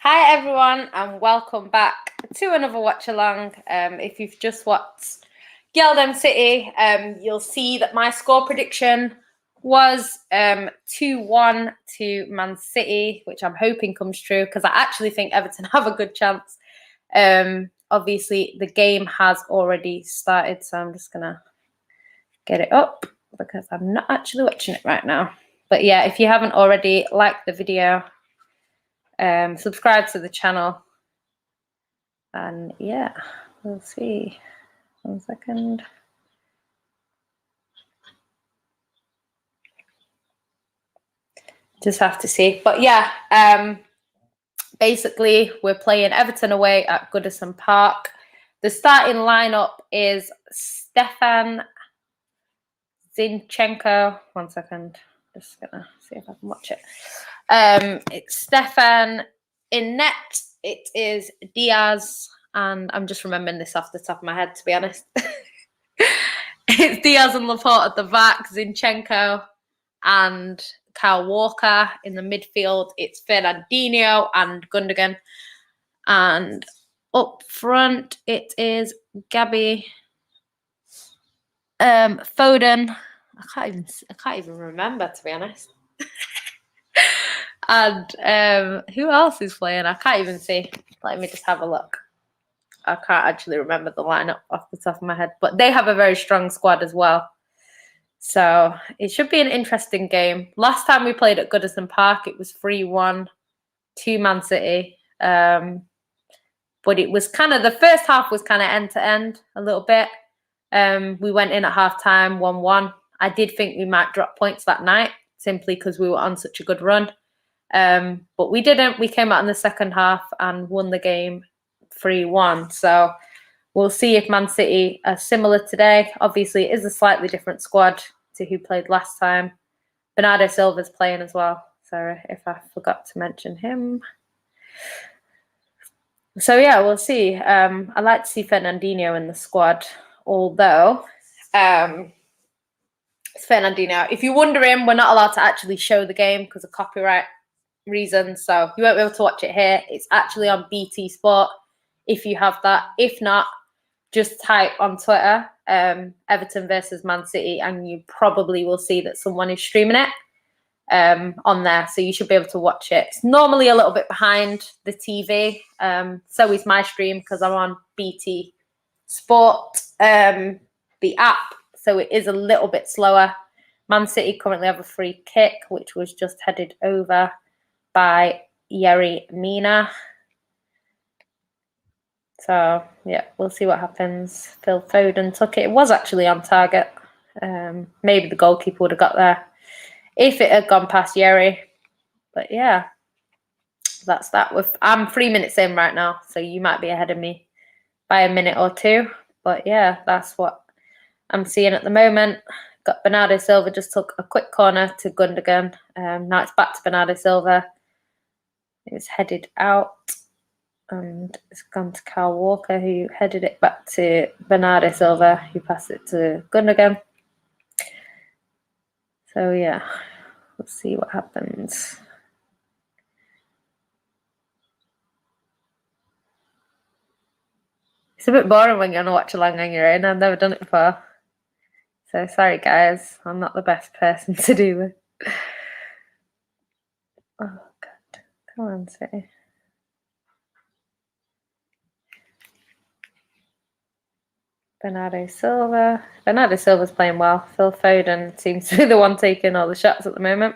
Hi everyone, and welcome back to another watch along. If you've just watched Geldem City, you'll see that my score prediction was 2-1 to Man City, which I'm hoping comes true because I actually think Everton have a good chance. Obviously, the game has already started, so I'm just gonna get it up because I'm not actually watching it right now. But yeah, if you haven't already, like the video. Subscribe to the channel, and yeah, we'll see. 1 second. Just have to see, but yeah, basically we're playing Everton away at Goodison Park. The starting lineup is Stefan Zinchenko. 1 second, just gonna see if I can watch it. It's Stefan in net. It is Diaz, and I'm just remembering this off the top of my head, to be honest. It's Diaz and Laporte at the back, Zinchenko and Kyle Walker in the midfield. It's Fernandinho and Gundogan, and up front it is Gabby, Foden. I can't even remember, to be honest. And who else is playing? I can't even see. Let me just have a look. I can't actually remember the lineup off the top of my head, but they have a very strong squad as well. So it should be an interesting game. Last time we played at Goodison Park, it was 3-1 to Man City. But it was kind of, the first half was kind of end to end a little bit. We went in at half time, 1-1. I did think we might drop points that night simply because we were on such a good run. But we didn't. We came out in the second half and won the game 3-1. So we'll see if Man City are similar today. Obviously, it is a slightly different squad to who played last time. Bernardo Silva's playing as well. Sorry if I forgot to mention him. So yeah, we'll see. I like to see Fernandinho in the squad, although it's Fernandinho. If you're wondering, we're not allowed to actually show the game because of copyright reasons, so you won't be able to watch it here. It's actually on BT Sport if you have that. If not, just type on Twitter Everton versus Man City, and you probably will see that someone is streaming it on there, so you should be able to watch it. It's normally a little bit behind the TV, so is my stream because I'm on BT Sport, the app, so it is a little bit slower. Man City currently have a free kick, which was just headed over by Yerry Mina. So yeah, we'll see what happens. Phil Foden took it. It was actually on target. Maybe the goalkeeper would have got there if it had gone past Yerry. But yeah, that's that. I'm 3 minutes in right now, so you might be ahead of me by a minute or two. But yeah, that's what I'm seeing at the moment. Got Bernardo Silva just took a quick corner to Gundogan. Now it's back to Bernardo Silva. It's headed out, and it's gone to Kyle Walker, who headed it back to Bernardo Silva, who passed it to Gundogan. So yeah, let's see what happens. It's a bit boring when you're on a watch along on your own. I've never done it before. So sorry guys, I'm not the best person to do this. Oh god, come on, City. Bernardo Silva. Bernardo Silva's playing well. Phil Foden seems to be the one taking all the shots at the moment.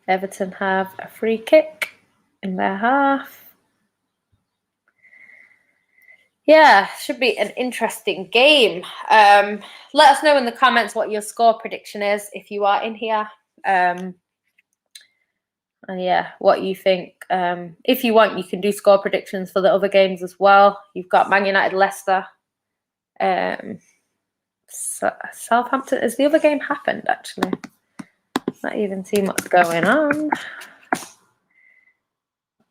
Everton have a free kick in their half. Yeah, should be an interesting game. Let us know in the comments what your score prediction is if you are in here. And yeah, what you think. If you want, you can do score predictions for the other games as well. You've got Man United, Leicester. Southampton. Has the other game happened, actually? Not even seen what's going on.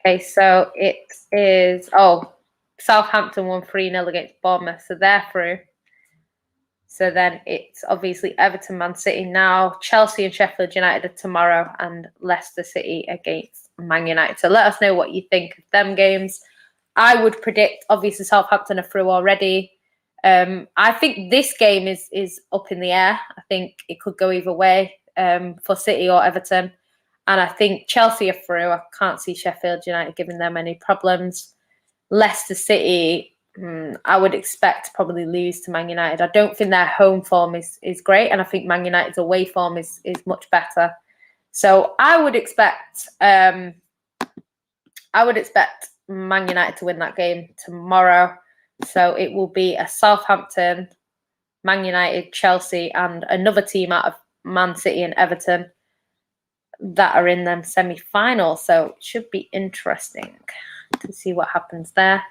Okay, so it is... Oh, Southampton won 3-0 against Bournemouth, so they're through. So then it's obviously Everton, Man City now, Chelsea and Sheffield United are tomorrow, and Leicester City against Man United. So let us know what you think of them games. I would predict, obviously, Southampton are through already. I think this game is up in the air. I think it could go either way for City or Everton. And I think Chelsea are through. I can't see Sheffield United giving them any problems. Leicester City, I would expect to probably lose to Man United. I don't think their home form is great, and I think Man United's away form is much better. So I would expect Man United to win that game tomorrow. So it will be a Southampton, Man United, Chelsea, and another team out of Man City and Everton that are in them semi-finals. So it should be interesting to see what happens there.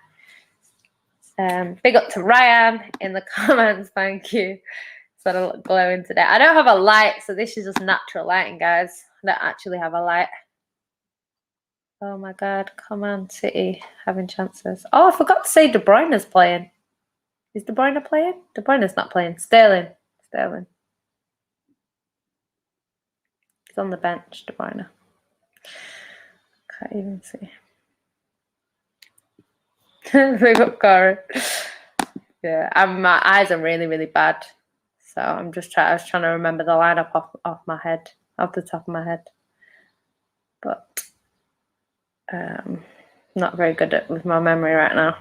Big up to Ryan in the comments. Thank you. Sort of look glowing today. I don't have a light, so this is just natural lighting, guys. I don't actually have a light. Oh my God, come on, City having chances. Oh, I forgot to say De Bruyne's playing. Is De Bruyne playing? De Bruyne's not playing. Sterling. He's on the bench, De Bruyne. Can't even see. Big up, Corey. Yeah, my eyes are really, really bad. So I was trying to remember the lineup off my head, off the top of my head. But not very good with my memory right now.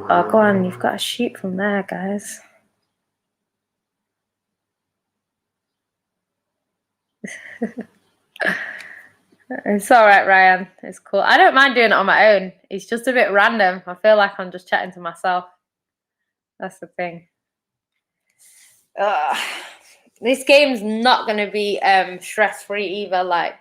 Oh, go on, you've got to shoot from there, guys. It's all right, Ryan. It's cool. I don't mind doing it on my own. It's just a bit random. I feel like I'm just chatting to myself. That's the thing. This game's not going to be stress-free either. Like,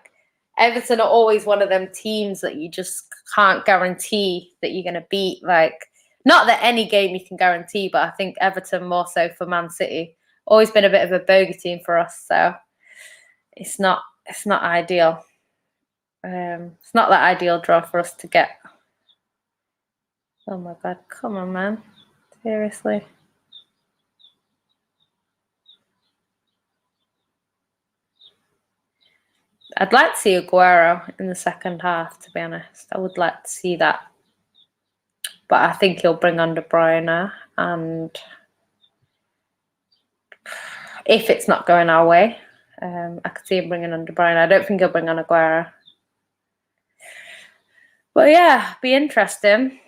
Everton are always one of them teams that you just can't guarantee that you're going to beat. Like, not that any game you can guarantee, but I think Everton more so for Man City. Always been a bit of a bogey team for us, so it's not ideal. It's not that ideal draw for us to get. Oh my God, come on, man. Seriously. I'd like to see Aguero in the second half, to be honest. I would like to see that. But I think he'll bring on De Bruyne, and if it's not going our way, I could see him bringing on De Bruyne. I don't think he'll bring on Aguero. But yeah, be interesting.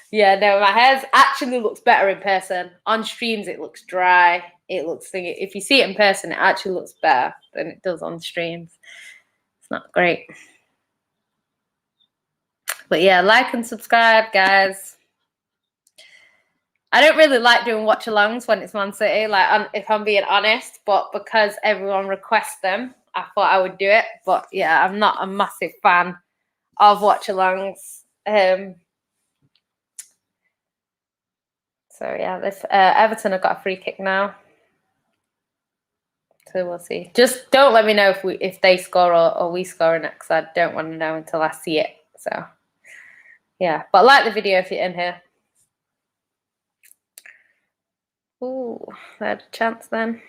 Yeah, no, my hair actually looks better in person. On streams, it looks dry. It looks thingy. If you see it in person, it actually looks better than it does on streams. It's not great. But yeah, like and subscribe, guys. I don't really like doing watch-alongs when it's Man City, like, if I'm being honest. But because everyone requests them, I thought I would do it. But yeah, I'm not a massive fan of watch-alongs. So yeah, this Everton have got a free kick now. So we'll see. Just don't let me know if they score or we score in it, because I don't want to know until I see it. So yeah, but like the video if you're in here. Ooh, they had a chance then.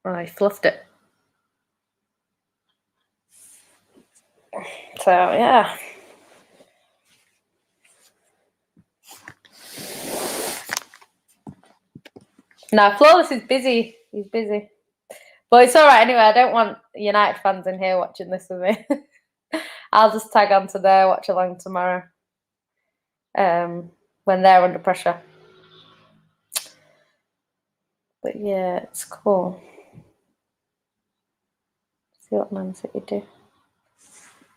Oh, I fluffed it. So yeah. Now Flawless is busy. He's busy. But it's all right anyway. I don't want United fans in here watching this with me. I'll just tag on to their watch along tomorrow. When they're under pressure. But yeah, it's cool. See what Man City do.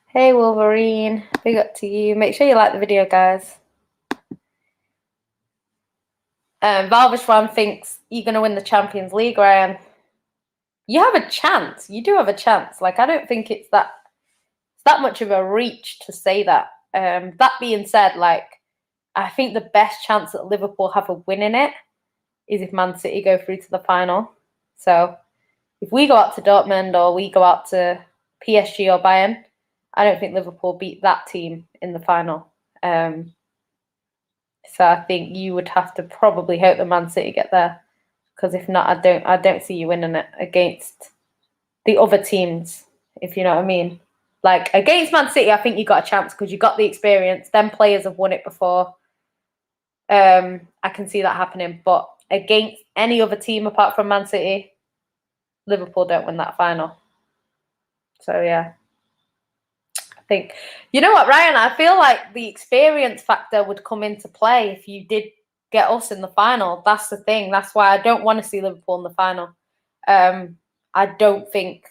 Hey Wolverine, big up to you. Make sure you like the video, guys. Valvishwan thinks you're going to win the Champions League, Ryan. You have a chance. You do have a chance. Like, I don't think it's that much of a reach to say that. That being said, like, I think the best chance that Liverpool have a win in it is if Man City go through to the final. So if we go out to Dortmund or we go out to PSG or Bayern, I don't think Liverpool beat that team in the final. So I think you would have to probably hope that Man City get there, because if not, I don't see you winning it against the other teams, if you know what I mean. Like against Man City, I think you got a chance because you got the experience. Them players have won it before. I can see that happening, but against any other team apart from Man City, Liverpool don't win that final. So yeah, I think, you know what, Ryan, I feel like the experience factor would come into play if you did get us in the final. That's the thing. That's why I don't want to see Liverpool in the final. I don't think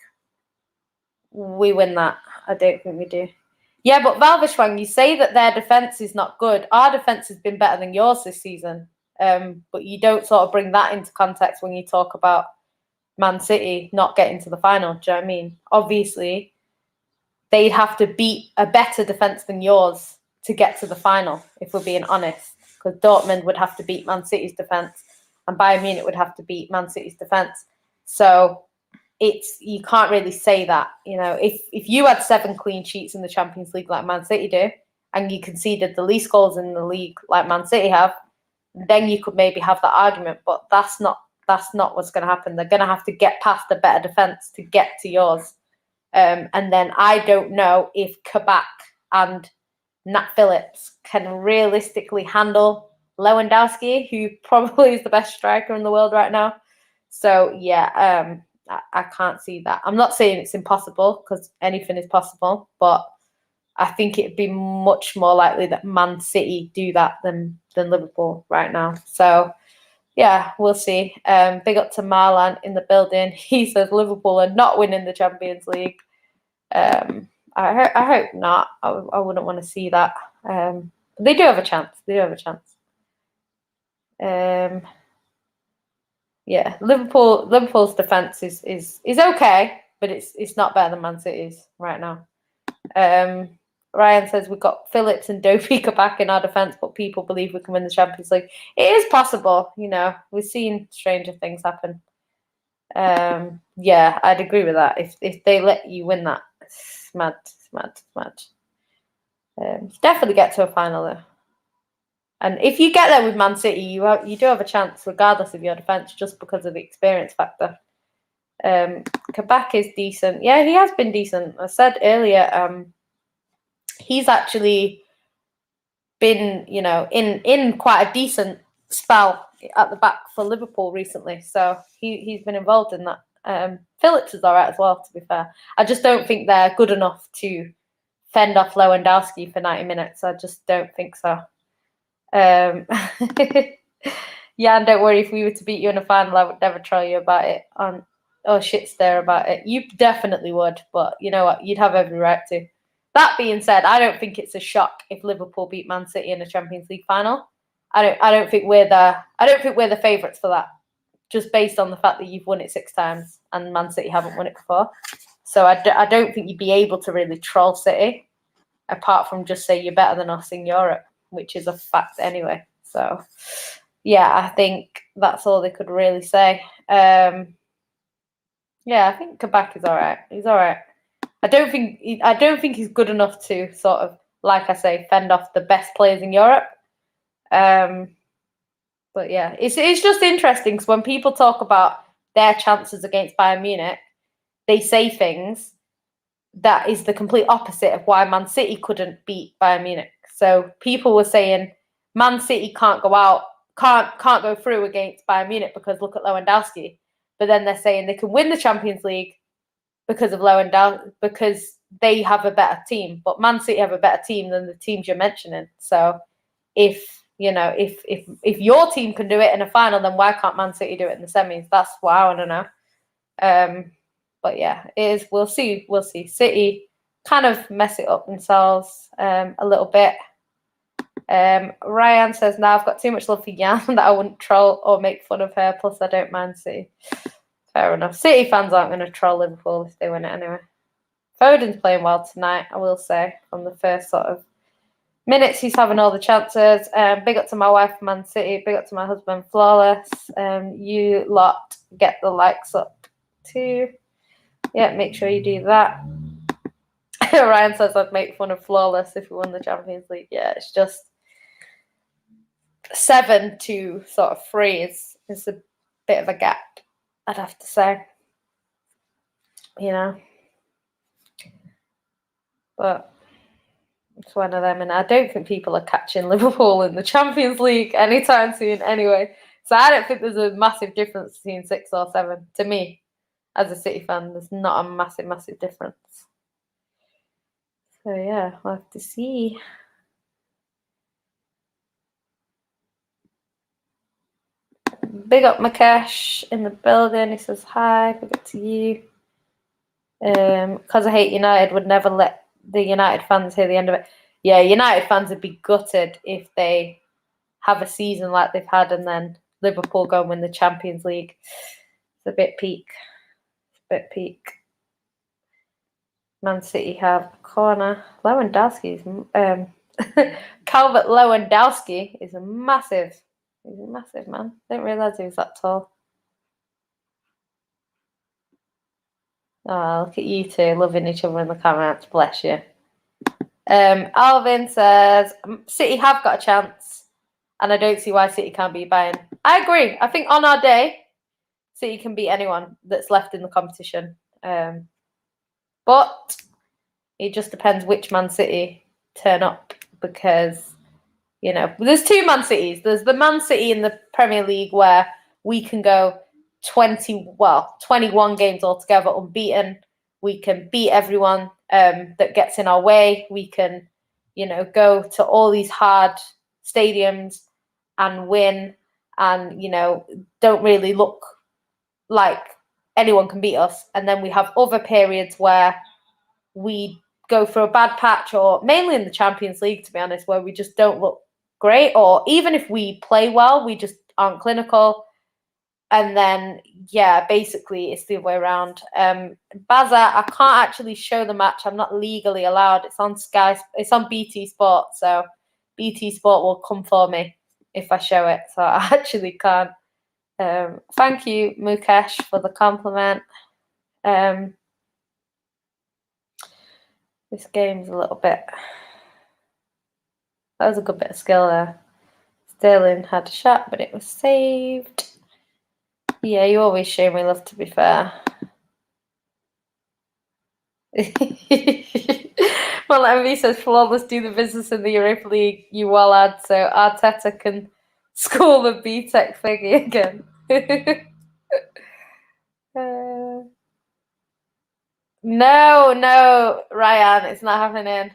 we win that. I don't think we do. Yeah, but Valvishwang, you say that their defence is not good. Our defence has been better than yours this season. But you don't sort of bring that into context when you talk about Man City not getting to the final. Do you know what I mean? Obviously, they'd have to beat a better defence than yours to get to the final, if we're being honest. Because Dortmund would have to beat Man City's defence, and Bayern Munich would have to beat Man City's defence. So you can't really say that. You know, if you had 7 clean sheets in the Champions League like Man City do, and you conceded the least goals in the league like Man City have, then you could maybe have that argument. But that's not what's going to happen. They're going to have to get past a better defence to get to yours. And then I don't know if Kabak and Nat Phillips can realistically handle Lewandowski, who probably is the best striker in the world right now. So yeah, I can't see that. I'm not saying it's impossible, because anything is possible, but I think it'd be much more likely that Man City do that than Liverpool right now. So yeah, we'll see. Big up to Marlan in the building. He says Liverpool are not winning the Champions League. I hope not. I wouldn't want to see that. They do have a chance. Yeah, Liverpool's defense is okay, but it's not better than Man City's right now. Ryan says we've got Phillips and Dopika back in our defence, but people believe we can win the Champions League. It is possible, you know. We've seen stranger things happen. Yeah, I'd agree with that. If they let you win that, it's mad. Definitely get to a final though. And if you get there with Man City, you do have a chance, regardless of your defence, just because of the experience factor. Kabak is decent. Yeah, he has been decent. I said earlier, he's actually been, you know, in quite a decent spell at the back for Liverpool recently. So he's been involved in that. Phillips is all right as well, to be fair. I just don't think they're good enough to fend off Lewandowski for 90 minutes. I just don't think so. Yeah, and don't worry, if we were to beat you in a final, I would never troll you about it or shit stare about it. You definitely would, but you know what? You'd have every right to. That being said, I don't think it's a shock if Liverpool beat Man City in a Champions League final. I don't think we're the favourites for that, just based on the fact that you've won it 6 times and Man City haven't won it before. So I don't think you'd be able to really troll City, apart from just say you're better than us in Europe, which is a fact anyway. So yeah, I think that's all they could really say. Yeah, I think Kabak is all right. He's all right. I don't think he's good enough to sort of, like I say, fend off the best players in Europe. But yeah, it's just interesting because when people talk about their chances against Bayern Munich, they say things that is the complete opposite of why Man City couldn't beat Bayern Munich. So people were saying Man City can't go through against Bayern Munich because look at Lewandowski. But then they're saying they can win the Champions League because of Lewandowski, because they have a better team. But Man City have a better team than the teams you're mentioning. So if your team can do it in a final, then why can't Man City do it in the semis? That's what I want to know. But yeah, it is. We'll see. City kind of mess it up themselves a little bit. Ryan says, now I've got too much love for Jan that I wouldn't troll or make fun of her. Plus, I don't mind City. Fair enough. City fans aren't going to troll Liverpool if they win it anyway. Foden's playing well tonight, I will say, from the first sort of minutes. He's having all the chances. Big up to my wife, Man City. Big up to my husband, Flawless. You lot get the likes up too. Yeah, make sure you do that. Ryan says I'd make fun of Flawless if we won the Champions League. Yeah, it's just 7 to sort of 3 is a bit of a gap, I'd have to say. You know, but it's one of them, and I don't think people are catching Liverpool in the Champions League anytime soon anyway. So I don't think there's a massive difference between 6 or 7. To me, as a City fan, there's not a massive difference. So yeah, we'll have to see. Big up Mukesh in the building. He says hi, big up to you. Because I hate United, would never let the United fans hear the end of it. Yeah, United fans would be gutted if they have a season like they've had and then Liverpool go and win the Champions League. It's a bit peak. Man City have corner. Lewandowski's Calvert Lewandowski is a massive. He's a massive man. Didn't realise he was that tall. Oh, look at you two loving each other in the comments. Bless you. Alvin says City have got a chance, and I don't see why City can't beat Bayern. I agree. I think on our day, City can beat anyone that's left in the competition. But it just depends which Man City turn up, because there's 2 Man Cities. There's the Man City in the Premier League where we can go 21 games altogether unbeaten. We can beat everyone that gets in our way. We can, go to all these hard stadiums and win, and don't really look like anyone can beat us. And then we have other periods where we go for a bad patch, or mainly in the Champions League, to be honest, where we just don't look great, or even if we play well, we just aren't clinical. And then, basically it's the other way around. Baza, I can't actually show the match. I'm not legally allowed. It's on Sky. It's on BT Sport, so BT Sport will come for me if I show it. So I actually can't. Thank you, Mukesh, for the compliment. This game's a little bit. That was a good bit of skill there. Sterling had a shot, but it was saved. Yeah, you always show me love, to be fair. Well, MV says, flawless, do the business in the Europa League, you well add, so Arteta can school the B-Tech figgy again. No, Ryan, it's not happening.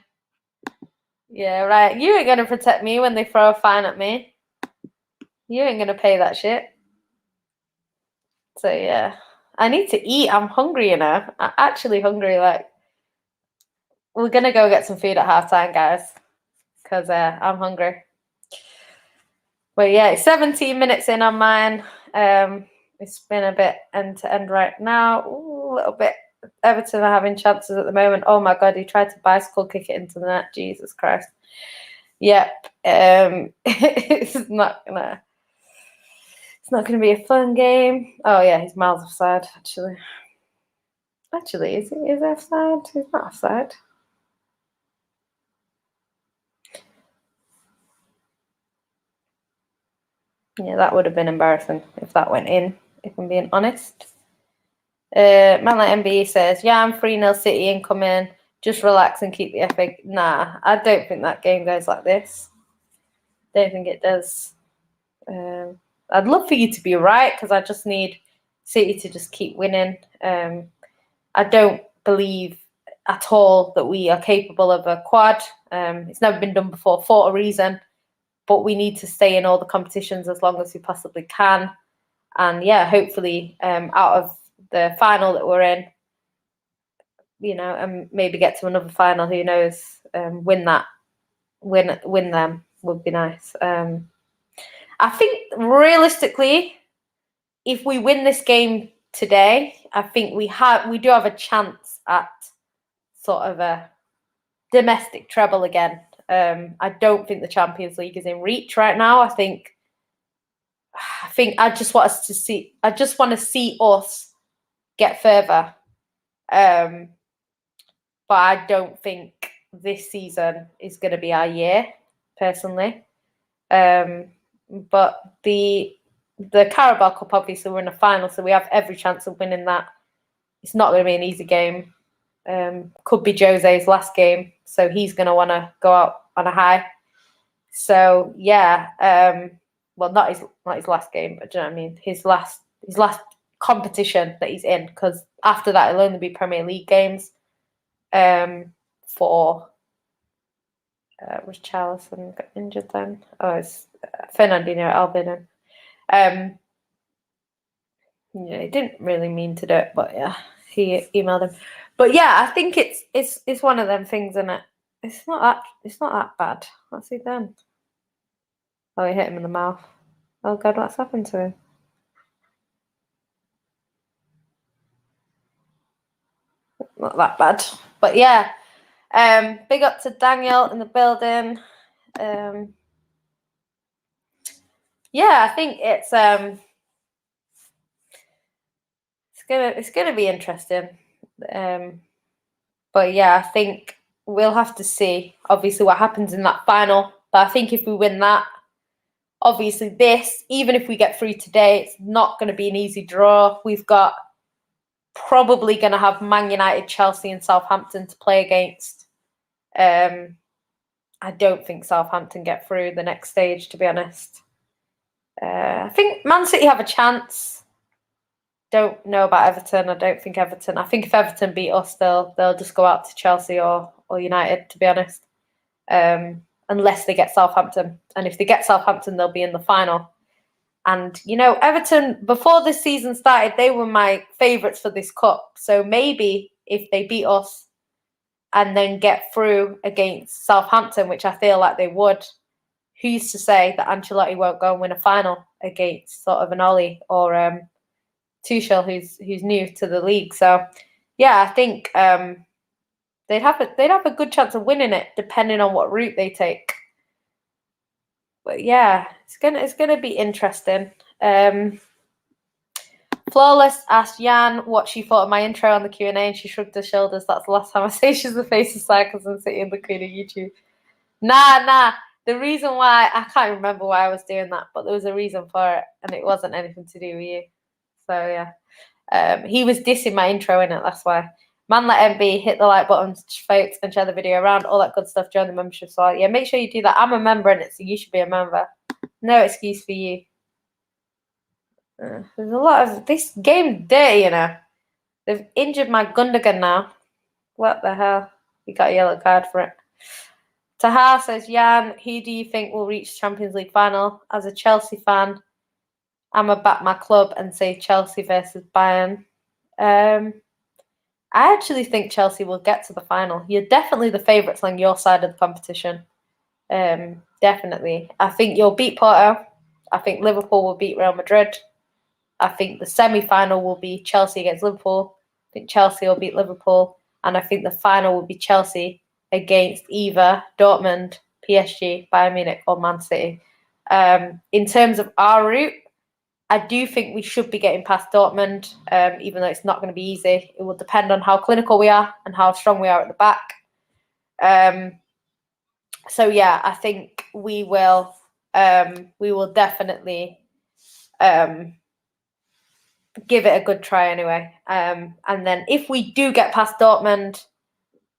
Yeah, right. You ain't going to protect me when they throw a fine at me. You ain't going to pay that shit. So, yeah. I need to eat. I'm hungry, I'm actually hungry. Like, we're going to go get some food at halftime, guys, because I'm hungry. But, yeah, it's 17 minutes in on mine. It's been a bit end-to-end right now. Ooh, a little bit. Everton are having chances at the moment. Oh, my God, he tried to bicycle kick it into the net. Jesus Christ. Yep. It's not gonna be a fun game. Oh yeah, he's miles offside. Actually, is he offside? He's not offside. Yeah, that would have been embarrassing if that went in, if I'm being honest. Manly MB says, yeah, I'm 3-0 City incoming. Just relax and keep the FA. Nah, I don't think that game goes like this. Don't think it does. I'd love for you to be right, because I just need City to just keep winning. I don't believe at all that we are capable of a quad. It's never been done before for a reason, but we need to stay in all the competitions as long as we possibly can. And yeah, hopefully out of the final that we're in, and maybe get to another final, who knows, win them would be nice. I think realistically, if we win this game today, I think we do have a chance at sort of a domestic treble again. I don't think the Champions League is in reach right now. I think I just want us to see. I just want to see us get further. But I don't think this season is going to be our year, personally. but the Carabao Cup, obviously, we're in a final, so we have every chance of winning that. It's not going to be an easy game. Could be Jose's last game, so he's going to want to go out on a high. So yeah, well, not his last game, but do you know what I mean? His last competition that he's in, because after that it'll only be Premier League games. For was Charlison got injured then? Oh, it's Fernandinho Albino. Yeah, he didn't really mean to do it, but yeah, he emailed him. But yeah, I think it's one of them things, isn't it? It's not that bad. What's he done? Oh, he hit him in the mouth. Oh God, what's happened to him? Not that bad, but yeah. Big up to Daniel in the building. Yeah, I think it's gonna be interesting. But yeah, I think we'll have to see, obviously, what happens in that final. But I think if we win that, obviously even if we get through today, it's not going to be an easy draw. We've got probably going to have Man United, Chelsea and Southampton to play against. I don't think Southampton get through the next stage, to be honest. I think Man City have a chance. Don't know about Everton. I don't think Everton. I think if Everton beat us, they'll just go out to Chelsea or United, to be honest. Unless they get Southampton. And if they get Southampton, they'll be in the final. And, Everton, before this season started, they were my favourites for this cup. So maybe if they beat us and then get through against Southampton, which I feel like they would, who's to say that Ancelotti won't go and win a final against sort of an Ollie or Tuchel, who's new to the league. So, yeah, I think they'd have a good chance of winning it, depending on what route they take. But yeah, it's gonna be interesting. Flawless asked Jan what she thought of my intro on the Q&A, and she shrugged her shoulders. That's the last time I say she's the face of sarcasm sitting in the queen of YouTube. Nah. The reason why, I can't remember why I was doing that, but there was a reason for it, and it wasn't anything to do with you. So yeah, he was dissing my intro in it. That's why. Man, let MB hit the like button, folks, and share the video around. All that good stuff. Join the membership as well. Yeah, make sure you do that. I'm a member in it, so you should be a member. No excuse for you. There's a lot of this game dirty, They've injured my Gundogan now. What the hell? You got a yellow card for it. Taha says, Jan, who do you think will reach Champions League final? As a Chelsea fan, I'm a back my club and say Chelsea versus Bayern. I actually think Chelsea will get to the final. You're definitely the favourites on your side of the competition. Definitely. I think you'll beat Porto. I think Liverpool will beat Real Madrid. I think the semi-final will be Chelsea against Liverpool. I think Chelsea will beat Liverpool. And I think the final will be Chelsea against either Dortmund, PSG, Bayern Munich or Man City. In terms of our route, I do think we should be getting past Dortmund, even though it's not going to be easy. It will depend on how clinical we are and how strong we are at the back. So yeah, I think we will definitely give it a good try anyway. And then if we do get past Dortmund,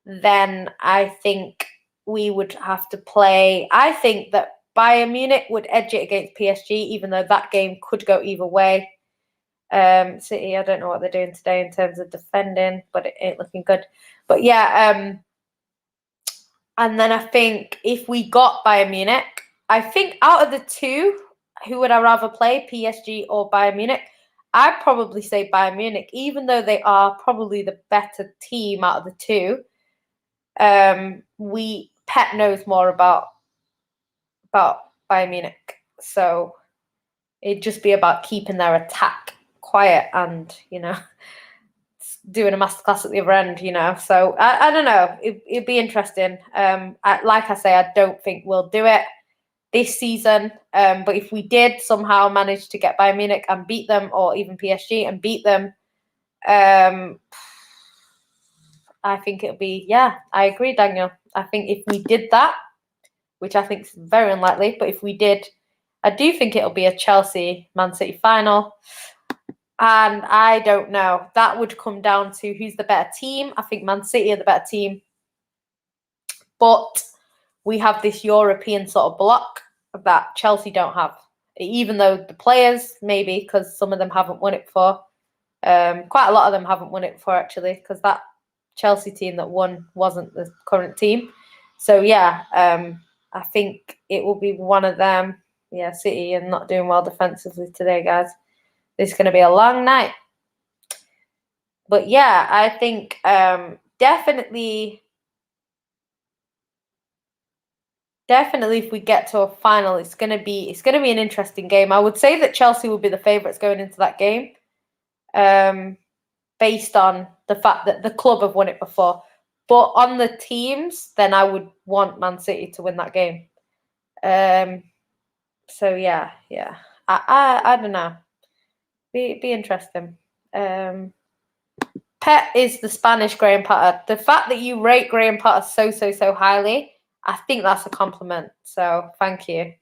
then I think we would have to play. I think that Bayern Munich would edge it against PSG, even though that game could go either way. City, I don't know what they're doing today in terms of defending, but it ain't looking good. But yeah, and then I think if we got Bayern Munich, I think out of the two, who would I rather play, PSG or Bayern Munich? I'd probably say Bayern Munich, even though they are probably the better team out of the two. Pep knows more about Bayern Munich, so it'd just be about keeping their attack quiet and doing a masterclass at the other end. So I don't know. It'd be interesting. Like I say, I don't think we'll do it this season. But if we did somehow manage to get Bayern Munich and beat them, or even PSG and beat them, I think it'll be, yeah, I agree, Daniel. I think if we did that, which I think is very unlikely, but if we did, I do think it'll be a Chelsea-Man City final. And I don't know. That would come down to who's the better team. I think Man City are the better team. But we have this European sort of block that Chelsea don't have. Even though the players, maybe, because some of them haven't won it before. Quite a lot of them haven't won it before, actually, because that Chelsea team that won wasn't the current team. So, yeah, I think it will be one of them. Yeah, City are not doing well defensively today, guys. This is going to be a long night. But yeah, I think definitely if we get to a final, it's gonna be an interesting game. I would say that Chelsea will be the favourites going into that game, based on the fact that the club have won it before. But on the teams, then I would want Man City to win that game. So yeah. I don't know. Be interesting. Pep is the Spanish Graham Potter. The fact that you rate Graham Potter so highly, I think that's a compliment. So thank you.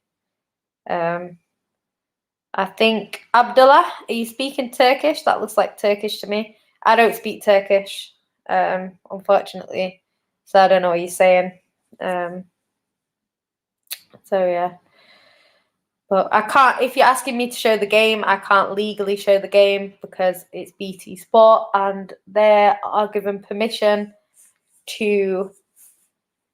I think Abdullah, are you speaking Turkish? That looks like Turkish to me. I don't speak Turkish, unfortunately. So I don't know what you're saying. So yeah. But I can't, if you're asking me to show the game, I can't legally show the game because it's BT Sport and they are given permission to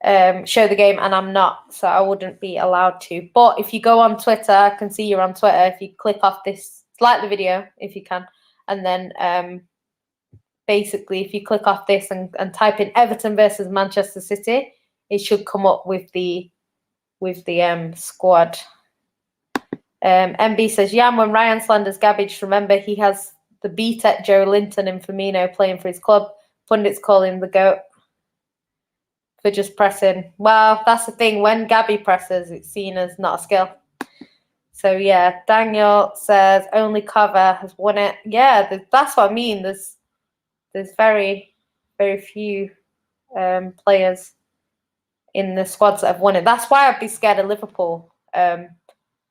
show the game and I'm not, so I wouldn't be allowed to. But if you go on Twitter, I can see you're on Twitter. If you click off this, like the video if you can, and then basically if you click off this and type in Everton versus Manchester City, it should come up with the squad. MB says, Jan, when Ryan slanders Gabbage, remember he has the beat at Joe Linton and Firmino playing for his club. Pundits call him the GOAT for just pressing. Well, that's the thing. When Gabby presses, it's seen as not a skill. So, yeah, Daniel says, only Cover has won it. Yeah, that's what I mean. There's very, very few players in the squads that have won it. That's why I'd be scared of Liverpool.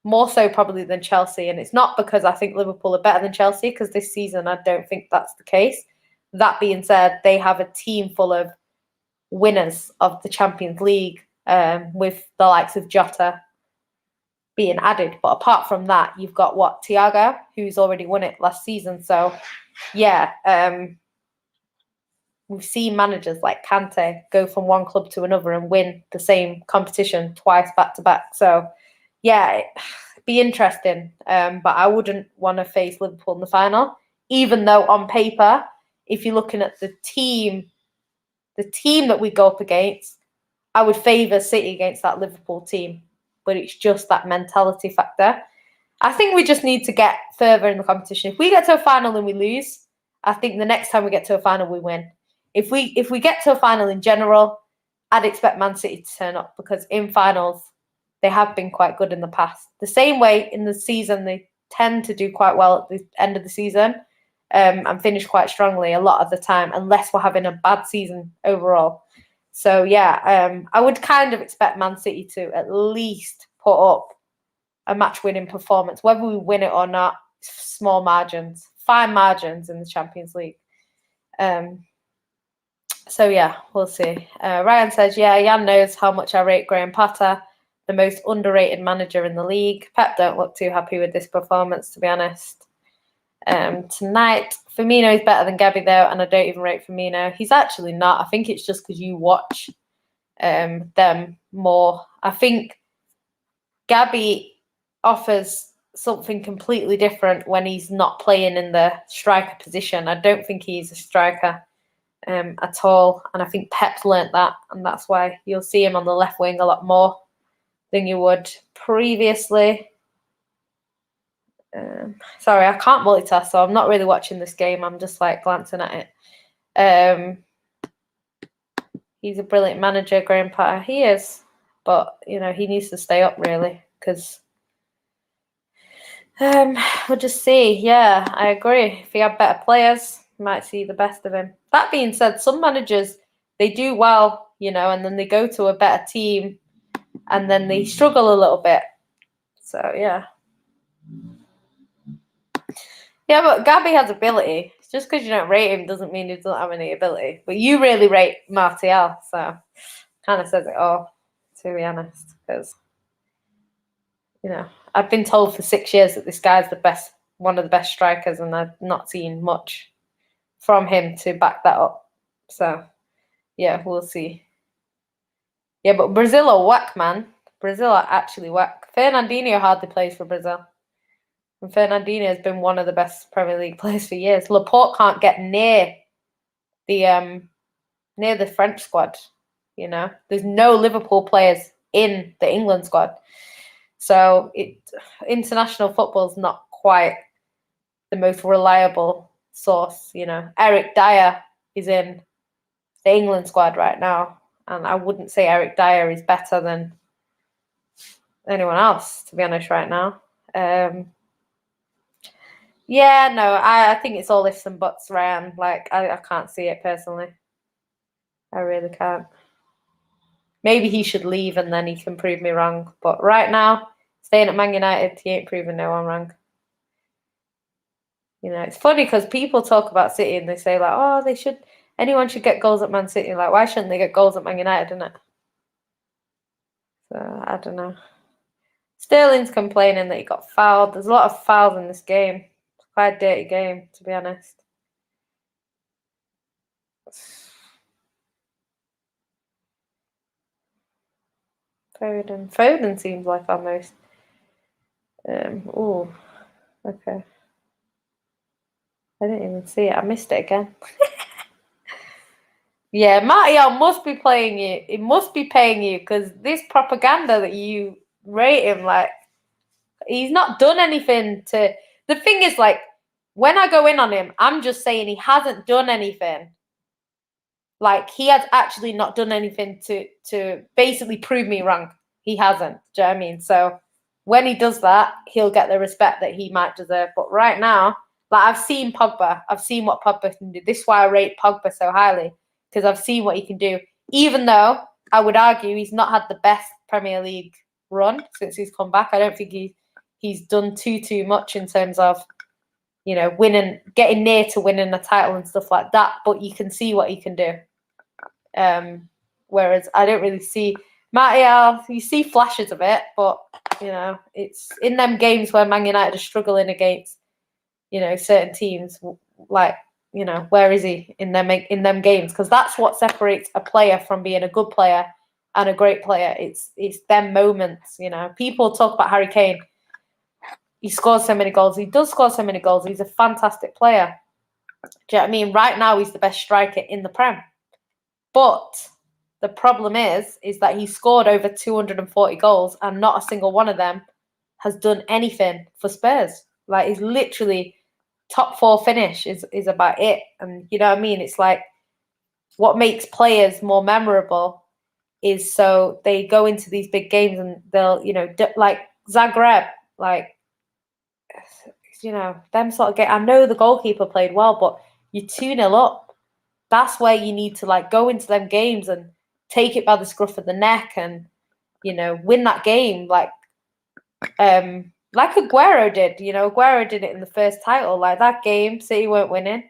More so probably than Chelsea. And it's not because I think Liverpool are better than Chelsea, because this season I don't think that's the case. That being said, they have a team full of winners of the Champions League, with the likes of Jota being added. But apart from that, you've got Thiago, who's already won it last season. So, yeah, we've seen managers like Kante go from one club to another and win the same competition twice back to back. So, yeah, it'd be interesting. But I wouldn't want to face Liverpool in the final, even though on paper, if you're looking at the team that we go up against, I would favour City against that Liverpool team. But it's just that mentality factor. I think we just need to get further in the competition. If we get to a final and we lose, I think the next time we get to a final, we win. If we get to a final in general, I'd expect Man City to turn up, because in finals, they have been quite good in the past. The same way in the season, they tend to do quite well at the end of the season, and finish quite strongly a lot of the time, unless we're having a bad season overall. So, yeah, I would kind of expect Man City to at least put up a match-winning performance. Whether we win it or not, small margins, fine margins in the Champions League. So, yeah, we'll see. Ryan says, yeah, Jan knows how much I rate Graham Potter, the most underrated manager in the league. Pep don't look too happy with this performance, to be honest. Tonight, Firmino is better than Gabby, though, and I don't even rate Firmino. He's actually not. I think it's just because you watch them more. I think Gabby offers something completely different when he's not playing in the striker position. I don't think he's a striker at all, and I think Pep's learnt that, and that's why you'll see him on the left wing a lot more than you would previously. Sorry, I can't multitask, so I'm not really watching this game. I'm just like glancing at it. He's a brilliant manager, Graham Potter. He is, but he needs to stay up really, because we'll just see. Yeah, I agree. If he had better players, you might see the best of him. That being said, some managers, they do well, and then they go to a better team, and then they struggle a little bit. So yeah. Yeah, but Gabby has ability. Just because you don't rate him doesn't mean he doesn't have any ability. But you really rate Martial, so kind of says it all, to be honest. Because, I've been told for 6 years that this guy's one of the best strikers, and I've not seen much from him to back that up. So, yeah, we'll see. Yeah, but Brazil are whack, man. Brazil are actually whack. Fernandinho hardly plays for Brazil. And Fernandinho has been one of the best Premier League players for years. Laporte can't get near the French squad. There's no Liverpool players in the England squad. So international football's not quite the most reliable source. Eric Dyer is in the England squad right now, and I wouldn't say Eric Dyer is better than anyone else, to be honest, right now. Yeah, no, I think it's all ifs and buts, Ryan. Like, I can't see it personally. I really can't. Maybe he should leave and then he can prove me wrong. But right now, staying at Man United, he ain't proving no one wrong. It's funny because people talk about City and they say, like, oh, anyone should get goals at Man City. Like, why shouldn't they get goals at Man United, isn't it? So, I don't know. Sterling's complaining that he got fouled. There's a lot of fouls in this game. It's quite a dirty game, to be honest. Foden seems like almost. Oh, okay. I didn't even see it. I missed it again. Yeah, Martial must be playing you. It must be paying you because this propaganda that you rate him, like, he's not done anything to. The thing is, like, when I go in on him, I'm just saying he hasn't done anything. Like, he has actually not done anything to basically prove me wrong. He hasn't. Do you know what I mean? So when he does that, he'll get the respect that he might deserve. But right now, like, I've seen Pogba. I've seen what Pogba can do. This is why I rate Pogba so highly, because I've seen what he can do. Even though I would argue he's not had the best Premier League run since he's come back. I don't think he's done too much in terms of, winning, getting near to winning a title and stuff like that. But you can see what he can do. Whereas I don't really see Martial. You see flashes of it, but it's in them games where Man United are struggling against, certain teams. Like, where is he in them games? Because that's what separates a player from being a good player and a great player. It's them moments. People talk about Harry Kane. He scores so many goals. He does score so many goals. He's a fantastic player. Do you know what I mean? Right now, he's the best striker in the Prem. But the problem is that he scored over 240 goals and not a single one of them has done anything for Spurs. Like, he's literally top 4 finish is about it. And you know what I mean? It's like what makes players more memorable is so they go into these big games and they'll, like Zagreb, like, them sort of I know the goalkeeper played well, but you're 2-0 up. That's where you need to, like, go into them games and take it by the scruff of the neck and, win that game. Like Aguero did. Aguero did it in the first title. Like, that game, City weren't winning.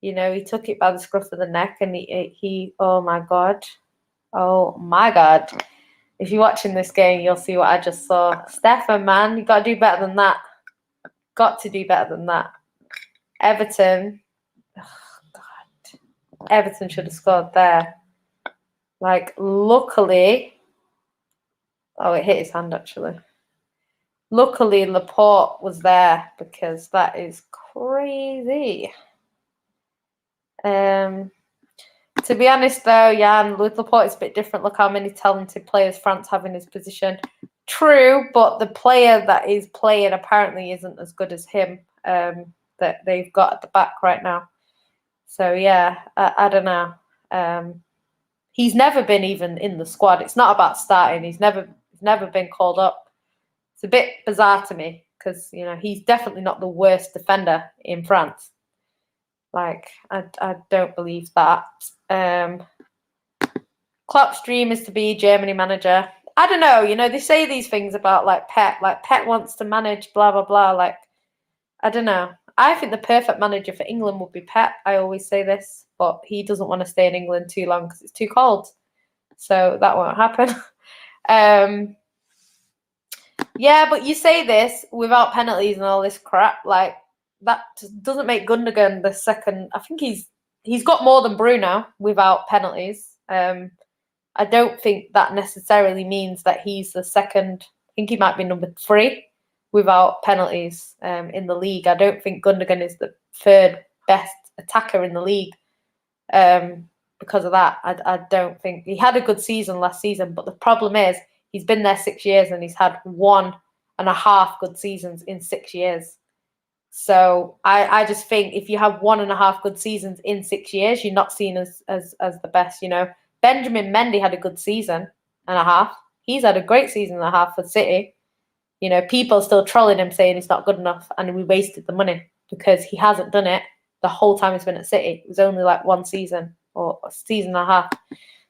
He took it by the scruff of the neck and he oh my God. If you're watching this game, you'll see what I just saw. Stefan, man, you got to do better than that. Got to do better than that. Everton. Oh, God. Everton should have scored there. Like, luckily. Oh, it hit his hand, actually. Luckily, Laporte was there because that is crazy. To be honest, though, Jan, with Laporte, it's a bit different. Look how many talented players France have in his position. True, but the player that is playing apparently isn't as good as him that they've got at the back right now. So, yeah, I don't know. He's never been even in the squad. It's not about starting. He's never been called up. It's a bit bizarre to me because, he's definitely not the worst defender in France. Like, I don't believe that. Klopp's dream is to be Germany manager. I don't know, they say these things about like Pep wants to manage blah blah blah. Like, I don't know. I think the perfect manager for England would be Pep. I always say this, but he doesn't want to stay in England too long because it's too cold. So that won't happen. Yeah, but you say this without penalties and all this crap. Like, that doesn't make Gundogan the second. I think he's got more than Bruno without penalties. I don't think that necessarily means that he's the second. I think he might be number 3 without penalties in the league. I don't think Gundogan is the third best attacker in the league because of that. I don't think he had a good season last season, but the problem is he's been there 6 years and he's had 1.5 good seasons in 6 years. So I just think if you have 1.5 good seasons in 6 years, you're not seen as the best, Benjamin Mendy had a good season and a half. He's had a great season and a half for City. People are still trolling him saying he's not good enough and we wasted the money because he hasn't done it the whole time he's been at City. It was only like 1 season or a season and a half.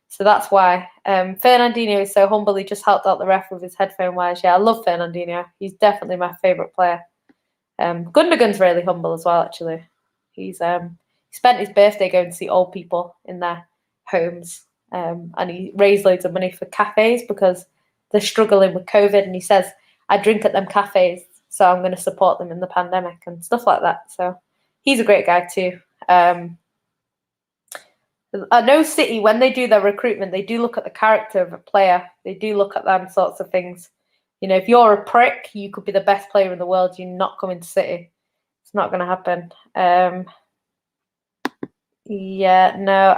So that's why. Fernandinho is so humble. He just helped out the ref with his headphone wires. Yeah, I love Fernandinho. He's definitely my favourite player. Gundogan's really humble as well, actually. He spent his birthday going to see old people in their homes. And he raised loads of money for cafes because they're struggling with COVID. And he says, I drink at them cafes, so I'm going to support them in the pandemic and stuff like that. So he's a great guy too. I know City, when they do their recruitment, they do look at the character of a player. They do look at them sorts of things. If you're a prick, you could be the best player in the world. You're not coming to City. It's not going to happen. I don't know.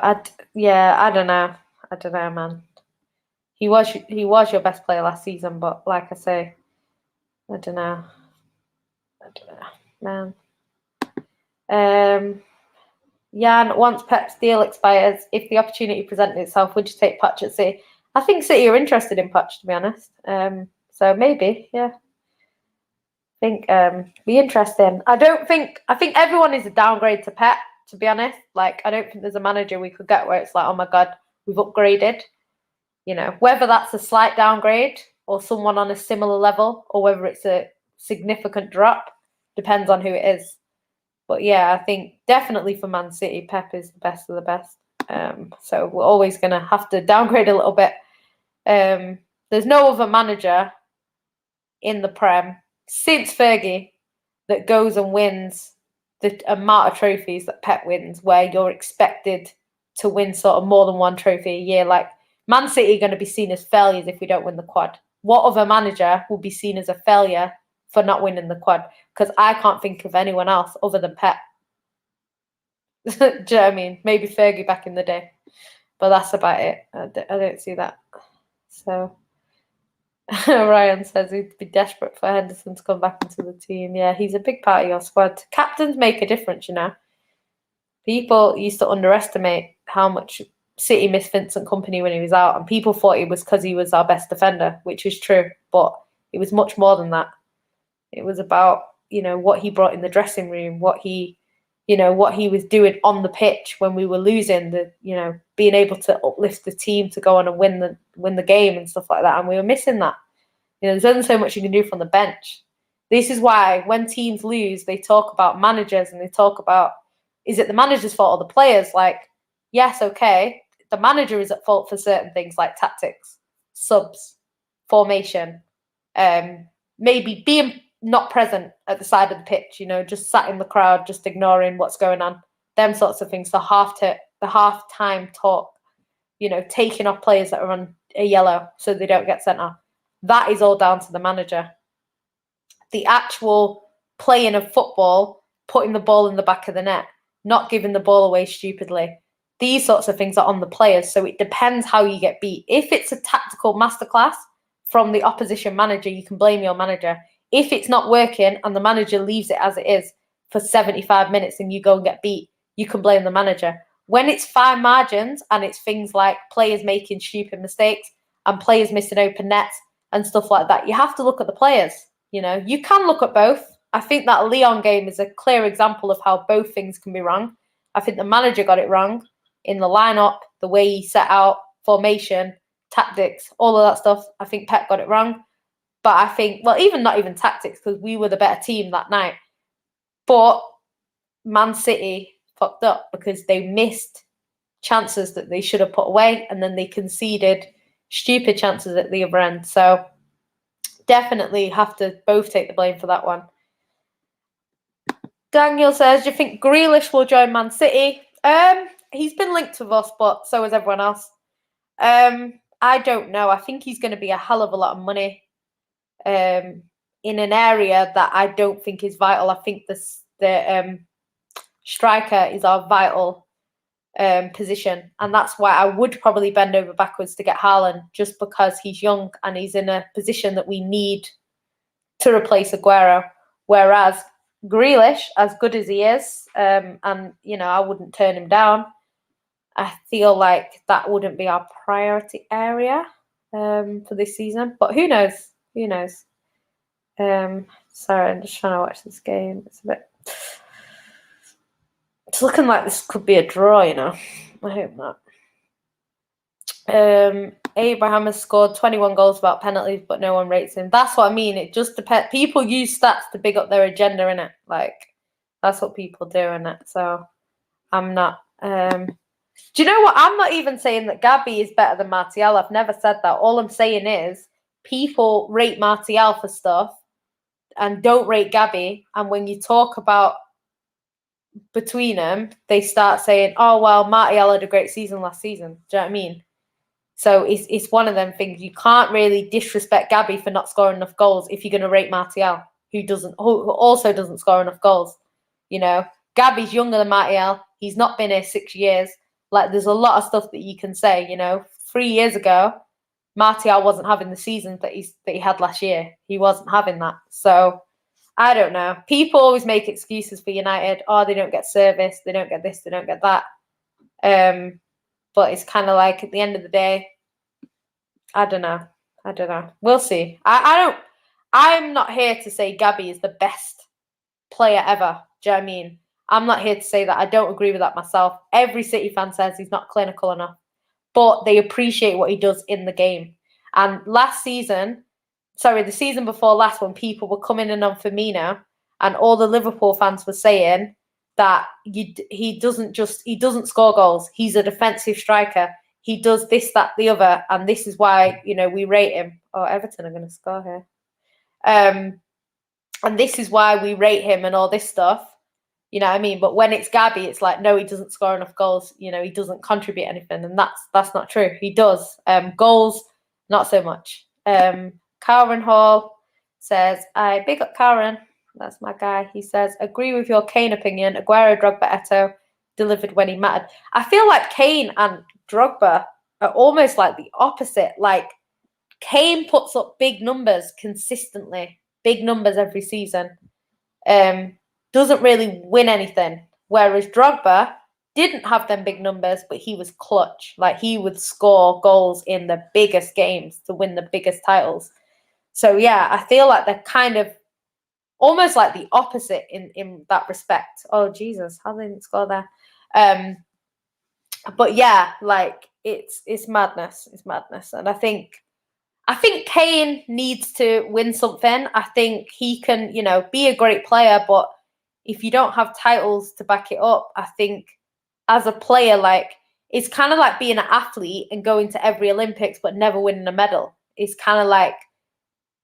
I don't know, man. He was your best player last season, but like I say, I don't know, man. And once Pep's deal expires, if the opportunity presented itself, would you take Poch at City? I think City are interested in Poch, to be honest. So maybe, yeah. I think be interesting. I think everyone is a downgrade to Pep, to be honest. Like, I don't think there's a manager we could get where it's like, oh my God, we've upgraded. Whether that's a slight downgrade or someone on a similar level or whether it's a significant drop, depends on who it is. But yeah, I think definitely for Man City, Pep is the best of the best. So we're always going to have to downgrade a little bit. There's no other manager in the Prem since Fergie that goes and wins the amount of trophies that Pep wins, where you're expected to win sort of more than one trophy a year. Like, Man City are going to be seen as failures if we don't win the quad. What other manager will be seen as a failure for not winning the quad? Because I can't think of anyone else other than Pep. Do you know what I mean? Maybe Fergie back in the day. But that's about it. I don't see that. So Ryan says he'd be desperate for Henderson to come back into the team. Yeah, he's a big part of your squad. Captains make a difference, People used to underestimate how much City missed Vincent Kompany when he was out, and people thought it was because he was our best defender, which is true, but it was much more than that. It was about, what he brought in the dressing room, what he was doing on the pitch when we were losing, being able to uplift the team to go on and win the game and stuff like that, and we were missing that. There's only so much you can do from the bench. This is why when teams lose, they talk about managers and they talk about, is it the manager's fault or the players? Like, yes, okay, the manager is at fault for certain things like tactics, subs, formation, maybe being not present at the side of the pitch, just sat in the crowd, just ignoring what's going on, them sorts of things. The half-time talk, taking off players that are on a yellow so they don't get sent off. That is all down to the manager. The actual playing of football, putting the ball in the back of the net, not giving the ball away stupidly. These sorts of things are on the players, so it depends how you get beat. If it's a tactical masterclass from the opposition manager, you can blame your manager. If it's not working and the manager leaves it as it is for 75 minutes and you go and get beat, you can blame the manager. When it's fine margins and it's things like players making stupid mistakes and players missing open nets and stuff like that, you have to look at the players. You can look at both. I think that Lyon game is a clear example of how both things can be wrong. I think the manager got it wrong in the lineup, the way he set out formation, tactics, all of that stuff. I think Pep got it wrong. But I think, well, not even tactics, because we were the better team that night. But Man City fucked up because they missed chances that they should have put away, and then they conceded stupid chances at the other end. So definitely have to both take the blame for that one. Daniel says, do you think Grealish will join Man City? He's been linked with us, but so is everyone else. I don't know. I think he's going to be a hell of a lot of money in an area that I don't think is vital. I think the striker is our vital position, and that's why I would probably bend over backwards to get Haaland, just because he's young and he's in a position that we need to replace Aguero. Whereas Grealish, as good as he is, and I wouldn't turn him down, I feel like that wouldn't be our priority area for this season. But who knows? Who knows? Sorry, I'm just trying to watch this game. It's looking like this could be a draw, I hope not. Abraham has scored 21 goals without penalties, but no one rates him. That's what I mean. It just depends. People use stats to big up their agenda, innit? Like, that's what people do, innit? So, I'm not. Do you know what? I'm not even saying that Gabby is better than Martial. I've never said that. All I'm saying is people rate Martial for stuff and don't rate Gabby. And when you talk about between them, they start saying, oh, well, Martial had a great season last season. Do you know what I mean? So it's one of them things. You can't really disrespect Gabby for not scoring enough goals if you're going to rate Martial, who also doesn't score enough goals. Gabby's younger than Martial. He's not been here 6 years. Like, there's a lot of stuff that you can say. 3 years ago, Martial wasn't having the season that he had last year. He wasn't having that. So I don't know. People always make excuses for United. Oh, they don't get service. They don't get this. They don't get that. But it's kind of like, at the end of the day, I don't know. We'll see. I'm not here to say Gabby is the best player ever. Do you know what I mean? I'm not here to say that. I don't agree with that myself. Every City fan says he's not clinical enough, but they appreciate what he does in the game. And the season before last, when people were coming in on Firmino, and all the Liverpool fans were saying that he doesn't score goals. He's a defensive striker. He does this, that, the other, and this is why we rate him. Oh, Everton are going to score here. And this is why we rate him and all this stuff. You know what I mean? But when it's Gabby, it's like, no, he doesn't score enough goals. He doesn't contribute anything, and that's not true. He does. Goals, not so much. Karen Hall says, I big up Karen. That's my guy. He says, agree with your Kane opinion. Aguero, Drogba, Eto'o delivered when he mattered. I feel like Kane and Drogba are almost like the opposite. Like, Kane puts up big numbers consistently, big numbers every season. Doesn't really win anything. Whereas Drogba didn't have them big numbers, but he was clutch. Like, he would score goals in the biggest games to win the biggest titles. So, yeah, I feel like they're kind of almost like the opposite in that respect. Oh, Jesus, how they didn't score there. But, yeah, like, it's madness. It's madness. And I think Kane needs to win something. I think he can, be a great player, but if you don't have titles to back it up, I think as a player, like, it's kind of like being an athlete and going to every Olympics but never winning a medal. It's kind of like,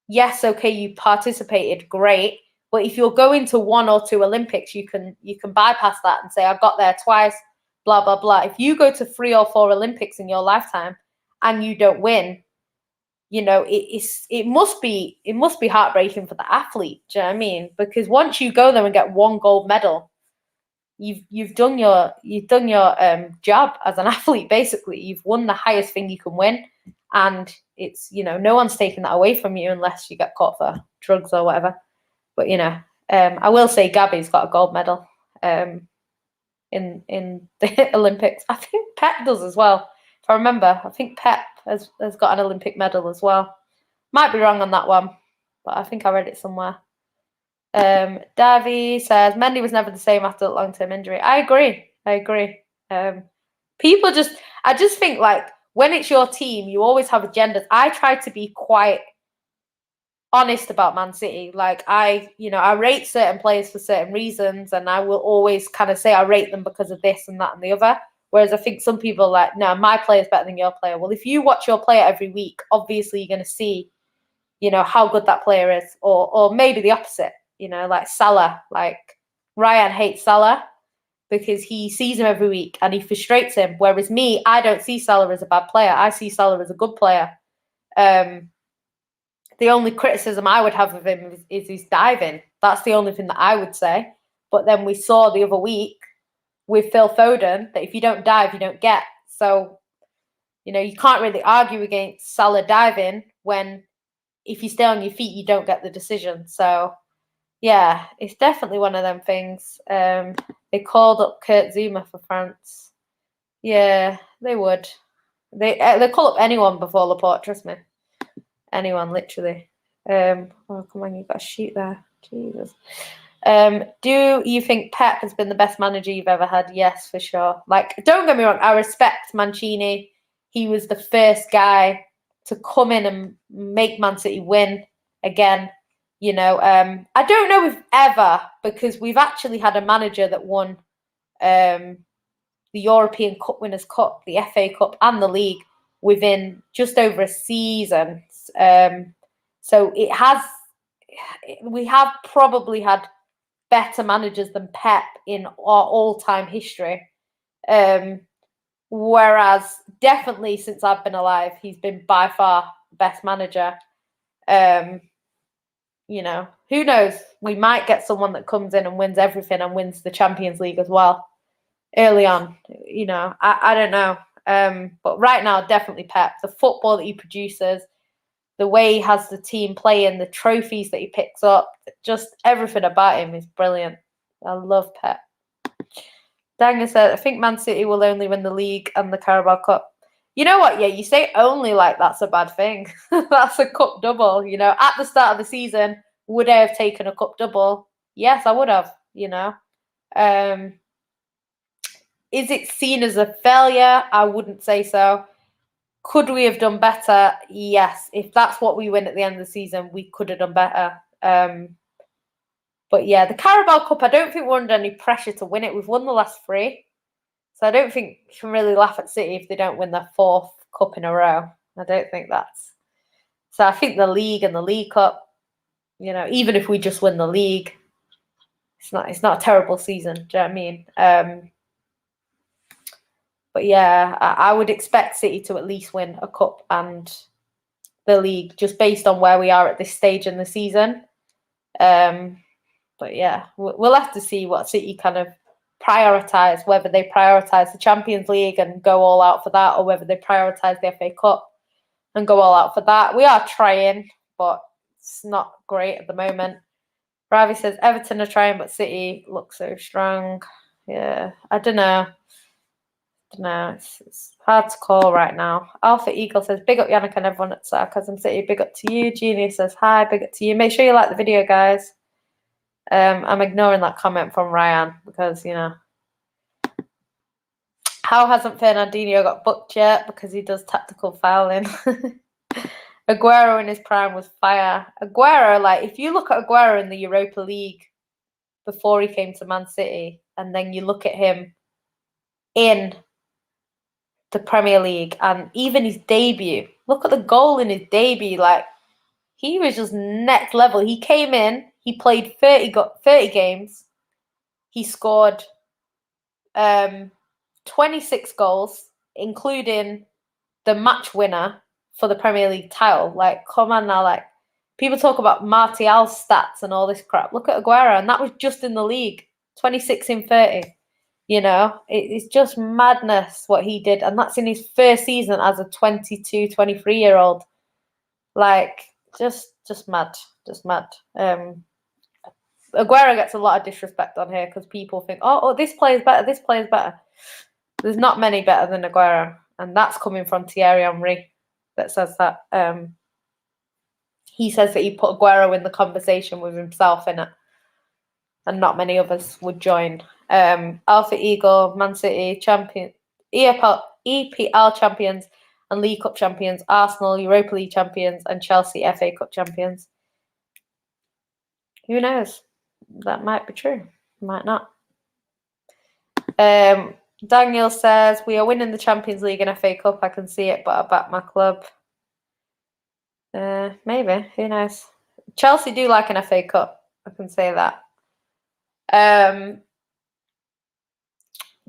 yes, okay, you participated, great, but if you're going to 1 or 2 Olympics, you can bypass that and say, I got there twice, blah, blah, blah. If you go to 3 or 4 Olympics in your lifetime and you don't win, it must be heartbreaking for the athlete. Do you know what I mean? Because once you go there and get 1 gold medal, you've done your job as an athlete. Basically, you've won the highest thing you can win, and it's no one's taking that away from you unless you get caught for drugs or whatever. But I will say Gabby's got a gold medal in the Olympics. I think Pep does as well. If I remember, I think Pep has got an Olympic medal as well. Might be wrong on that one, but I think I read it somewhere. Davy says, Mendy was never the same after the long-term injury. I agree. I just think, like, when it's your team, you always have agendas. I try to be quite honest about Man City. Like I rate certain players for certain reasons, and I will always kind of say I rate them because of this and that and the other. Whereas I think some people are like, no, my player's better than your player. Well, if you watch your player every week, obviously you're going to see, how good that player is, or maybe the opposite. Like Salah. Like Ryan hates Salah because he sees him every week and he frustrates him. Whereas me, I don't see Salah as a bad player. I see Salah as a good player. The only criticism I would have of him is his diving. That's the only thing that I would say. But then we saw the other week with Phil Foden that if you don't dive, you don't get. So, you can't really argue against Salah diving when if you stay on your feet, you don't get the decision. So, yeah, it's definitely one of them things. They called up Kurt Zuma for France. Yeah, they would. They call up anyone before Laporte, trust me. Anyone, literally. Oh, come on, you've got a sheet there. Jesus. Do you think Pep has been the best manager you've ever had? Yes, for sure. Like, don't get me wrong, I respect Mancini. He was the first guy to come in and make Man City win again. I don't know if ever, because we've actually had a manager that won the European Cup Winners' Cup, the FA Cup, and the league within just over a season. So we have probably had better managers than Pep in our all-time history. Whereas definitely since I've been alive, he's been by far the best manager. Who knows? We might get someone that comes in and wins everything and wins the Champions League as well early on. I don't know. But right now, definitely Pep. The football that he produces, the way he has the team playing, the trophies that he picks up, just everything about him is brilliant. I love Pep. Danga said, I think Man City will only win the league and the Carabao Cup. You know what? Yeah, you say only like that's a bad thing. That's a cup double. At the start of the season, would I have taken a cup double? Yes, I would have. Is it seen as a failure? I wouldn't say so. Could we have done better? Yes. If that's what we win at the end of the season, we could have done better. But yeah, the Carabao Cup, I don't think we're under any pressure to win it. We've won the last 3. So I don't think you can really laugh at City if they don't win their 4th cup in a row. I don't think that's... So I think the league and the League Cup, even if we just win the league, it's not a terrible season. Do you know what I mean? But yeah, I would expect City to at least win a cup and the league, just based on where we are at this stage in the season. But yeah, we'll have to see what City kind of prioritise, whether they prioritise the Champions League and go all out for that, or whether they prioritise the FA Cup and go all out for that. We are trying, but it's not great at the moment. Ravi says, Everton are trying, but City looks so strong. Yeah, I don't know. It's hard to call right now. Alpha Eagle says, big up Yannick and everyone at Sarcasm City. Big up to you. Genius says, hi, big up to you. Make sure you like the video, guys. I'm ignoring that comment from Ryan because, how hasn't Fernandinho got booked yet? Because he does tactical fouling. Aguero in his prime was fire. Aguero, like, if you look at Aguero in the Europa League before he came to Man City, and then you look at him in the Premier League and even his debut, look at the goal in his debut. Like, he was just next level. He came in, he played 30 games, he scored 26 goals, including the match winner for the Premier League title. Like, come on now, like, people talk about Martial's stats and all this crap. Look at Aguero, and that was just in the league, 26 in 30. It's just madness what he did, and that's in his first season as a 22, 23-year-old. Like, just mad. Aguero gets a lot of disrespect on here because people think, oh, this player's better, this player's better. There's not many better than Aguero, and that's coming from Thierry Henry that says that. He says that he put Aguero in the conversation with himself in it, and not many others would join. Alpha Eagle, Man City champion, EPL champions, and League Cup champions, Arsenal Europa League champions, and Chelsea FA Cup champions. Who knows? That might be true. Might not. Daniel says, we are winning the Champions League and FA Cup. I can see it, but I back my club. Maybe. Who knows? Chelsea do like an FA Cup. I can say that.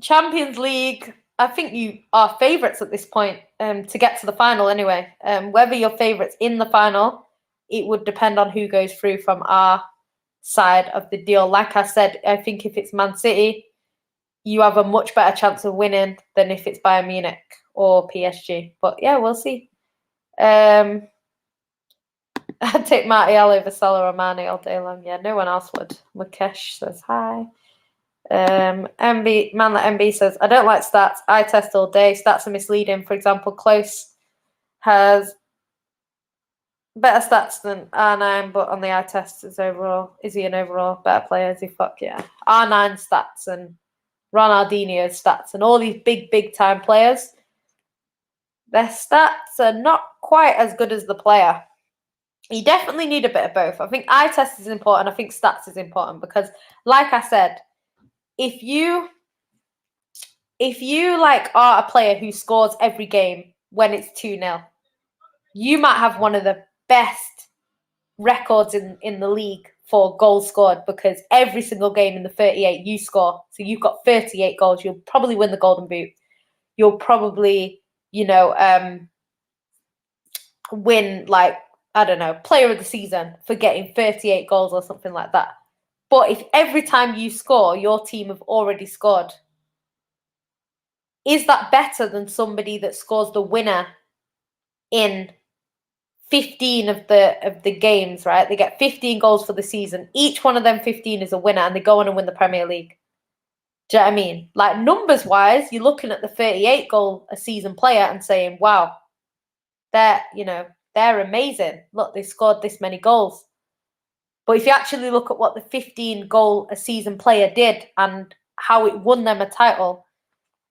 Champions League, I think you are favourites at this point to get to the final anyway. Whether you're favourites in the final, it would depend on who goes through from our side of the deal. Like I said, I think if it's Man City, you have a much better chance of winning than if it's Bayern Munich or PSG. But yeah, we'll see. I'd take Martial over Salah or Mane all day long. Yeah, no one else would. Mukesh says hi. MB says, I don't like stats. I test all day. Stats are misleading. For example, Close has better stats than R9, but on the eye test is he an overall better player? Is he? Fuck yeah. R9 stats and Ronaldinho's stats and all these big time players, their stats are not quite as good as the player. You definitely need a bit of both. I think eye test is important. I think stats is important because, like I said, if you like are a player who scores every game when it's 2-0, you might have one of the best records in the league for goals scored because every single game in the 38 you score. So you've got 38 goals. You'll probably win the Golden Boot. You'll probably, win, like, I don't know, player of the season for getting 38 goals or something like that. But if every time you score, your team have already scored, is that better than somebody that scores the winner in 15 of the games, right? They get 15 goals for the season. Each one of them 15 is a winner and they go on and win the Premier League. Do you know what I mean? Like, numbers wise, you're looking at the 38 goal a season player and saying, wow, they're amazing. Look, they scored this many goals. But if you actually look at what the 15 goal a season player did and how it won them a title,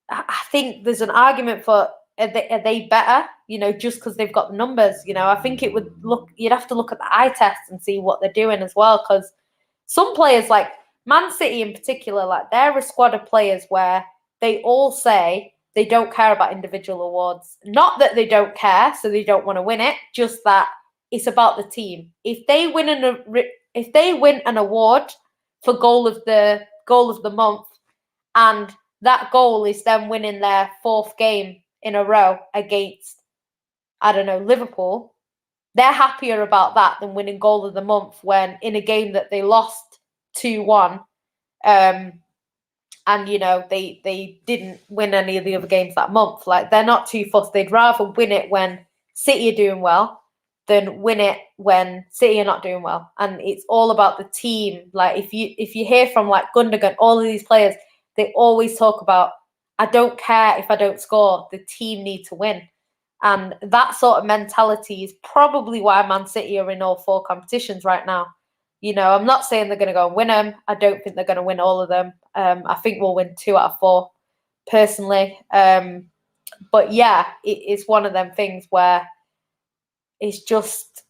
I think there's an argument for are they better, just because they've got the numbers. I think you'd have to look at the eye test and see what they're doing as well, because some players, like Man City in particular, like they're a squad of players where they all say they don't care about individual awards. Not that they don't care, so they don't want to win it, just that it's about the team. If they win an award for goal of the month, and that goal is them winning their 4th game in a row against, I don't know, Liverpool, they're happier about that than winning goal of the month when in a game that they lost 2-1, and they didn't win any of the other games that month. Like, they're not too fussed. They'd rather win it when City are doing well than win it when City are not doing well. And it's all about the team. Like, if you hear from like Gundogan, all of these players, they always talk about, I don't care if I don't score, the team need to win. And that sort of mentality is probably why Man City are in all 4 competitions right now. I'm not saying they're going to go and win them. I don't think they're going to win all of them. I think we'll win 2 out of 4, personally. But yeah, it's one of them things where it's just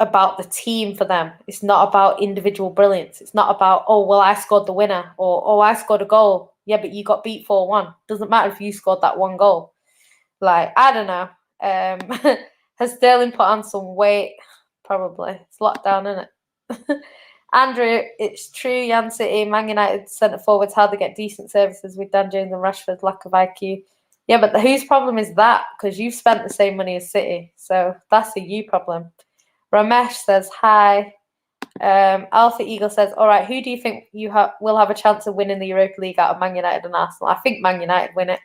about the team for them. It's not about individual brilliance. It's not about, oh, well, I scored the winner, or, oh, I scored a goal. Yeah, but you got beat 4-1. Doesn't matter if you scored that one goal. Like, I don't know. Has Sterling put on some weight? Probably. It's lockdown, isn't it? Andrew, it's true. Man City, Man United centre forwards, how they get decent services with Dan Jones and Rashford's lack of IQ. Yeah, but whose problem is that? Because you've spent the same money as City. So that's a you problem. Ramesh says hi. Alpha Eagle says, all right, who do you think will have a chance of winning the Europa League out of Man United and Arsenal? I think Man United win it.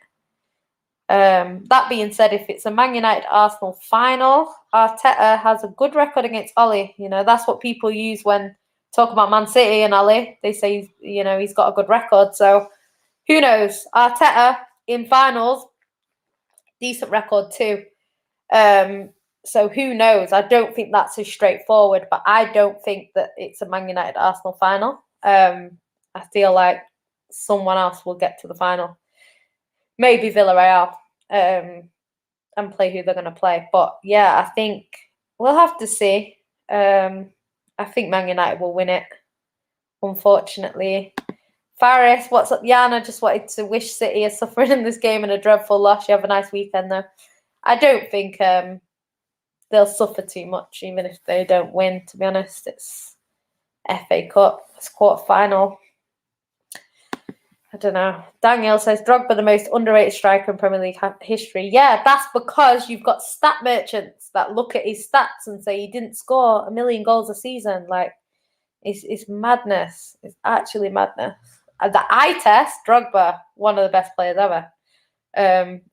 That being said, if it's a Man United Arsenal final, Arteta has a good record against Ole. That's what people use when talk about Man City and Ole. They say, he's got a good record. So who knows? Arteta in finals, decent record too. So who knows? I don't think that's as straightforward, but I don't think that it's a Man United Arsenal final. I feel like someone else will get to the final. Maybe Villarreal. and play who they're going to play. But yeah, I think we'll have to see. I think Man United will win it, unfortunately. Faris, what's up? Yana just wanted to wish City are suffering in this game and a dreadful loss. You have a nice weekend, though. I don't think they'll suffer too much, even if they don't win, to be honest. It's FA Cup. It's quarter-final. I don't know. Daniel says, Drogba the most underrated striker in Premier League history. Yeah, that's because you've got stat merchants that look at his stats and say he didn't score 1 million goals a season. Like, it's madness. It's actually madness. The eye test, Drogba, one of the best players ever.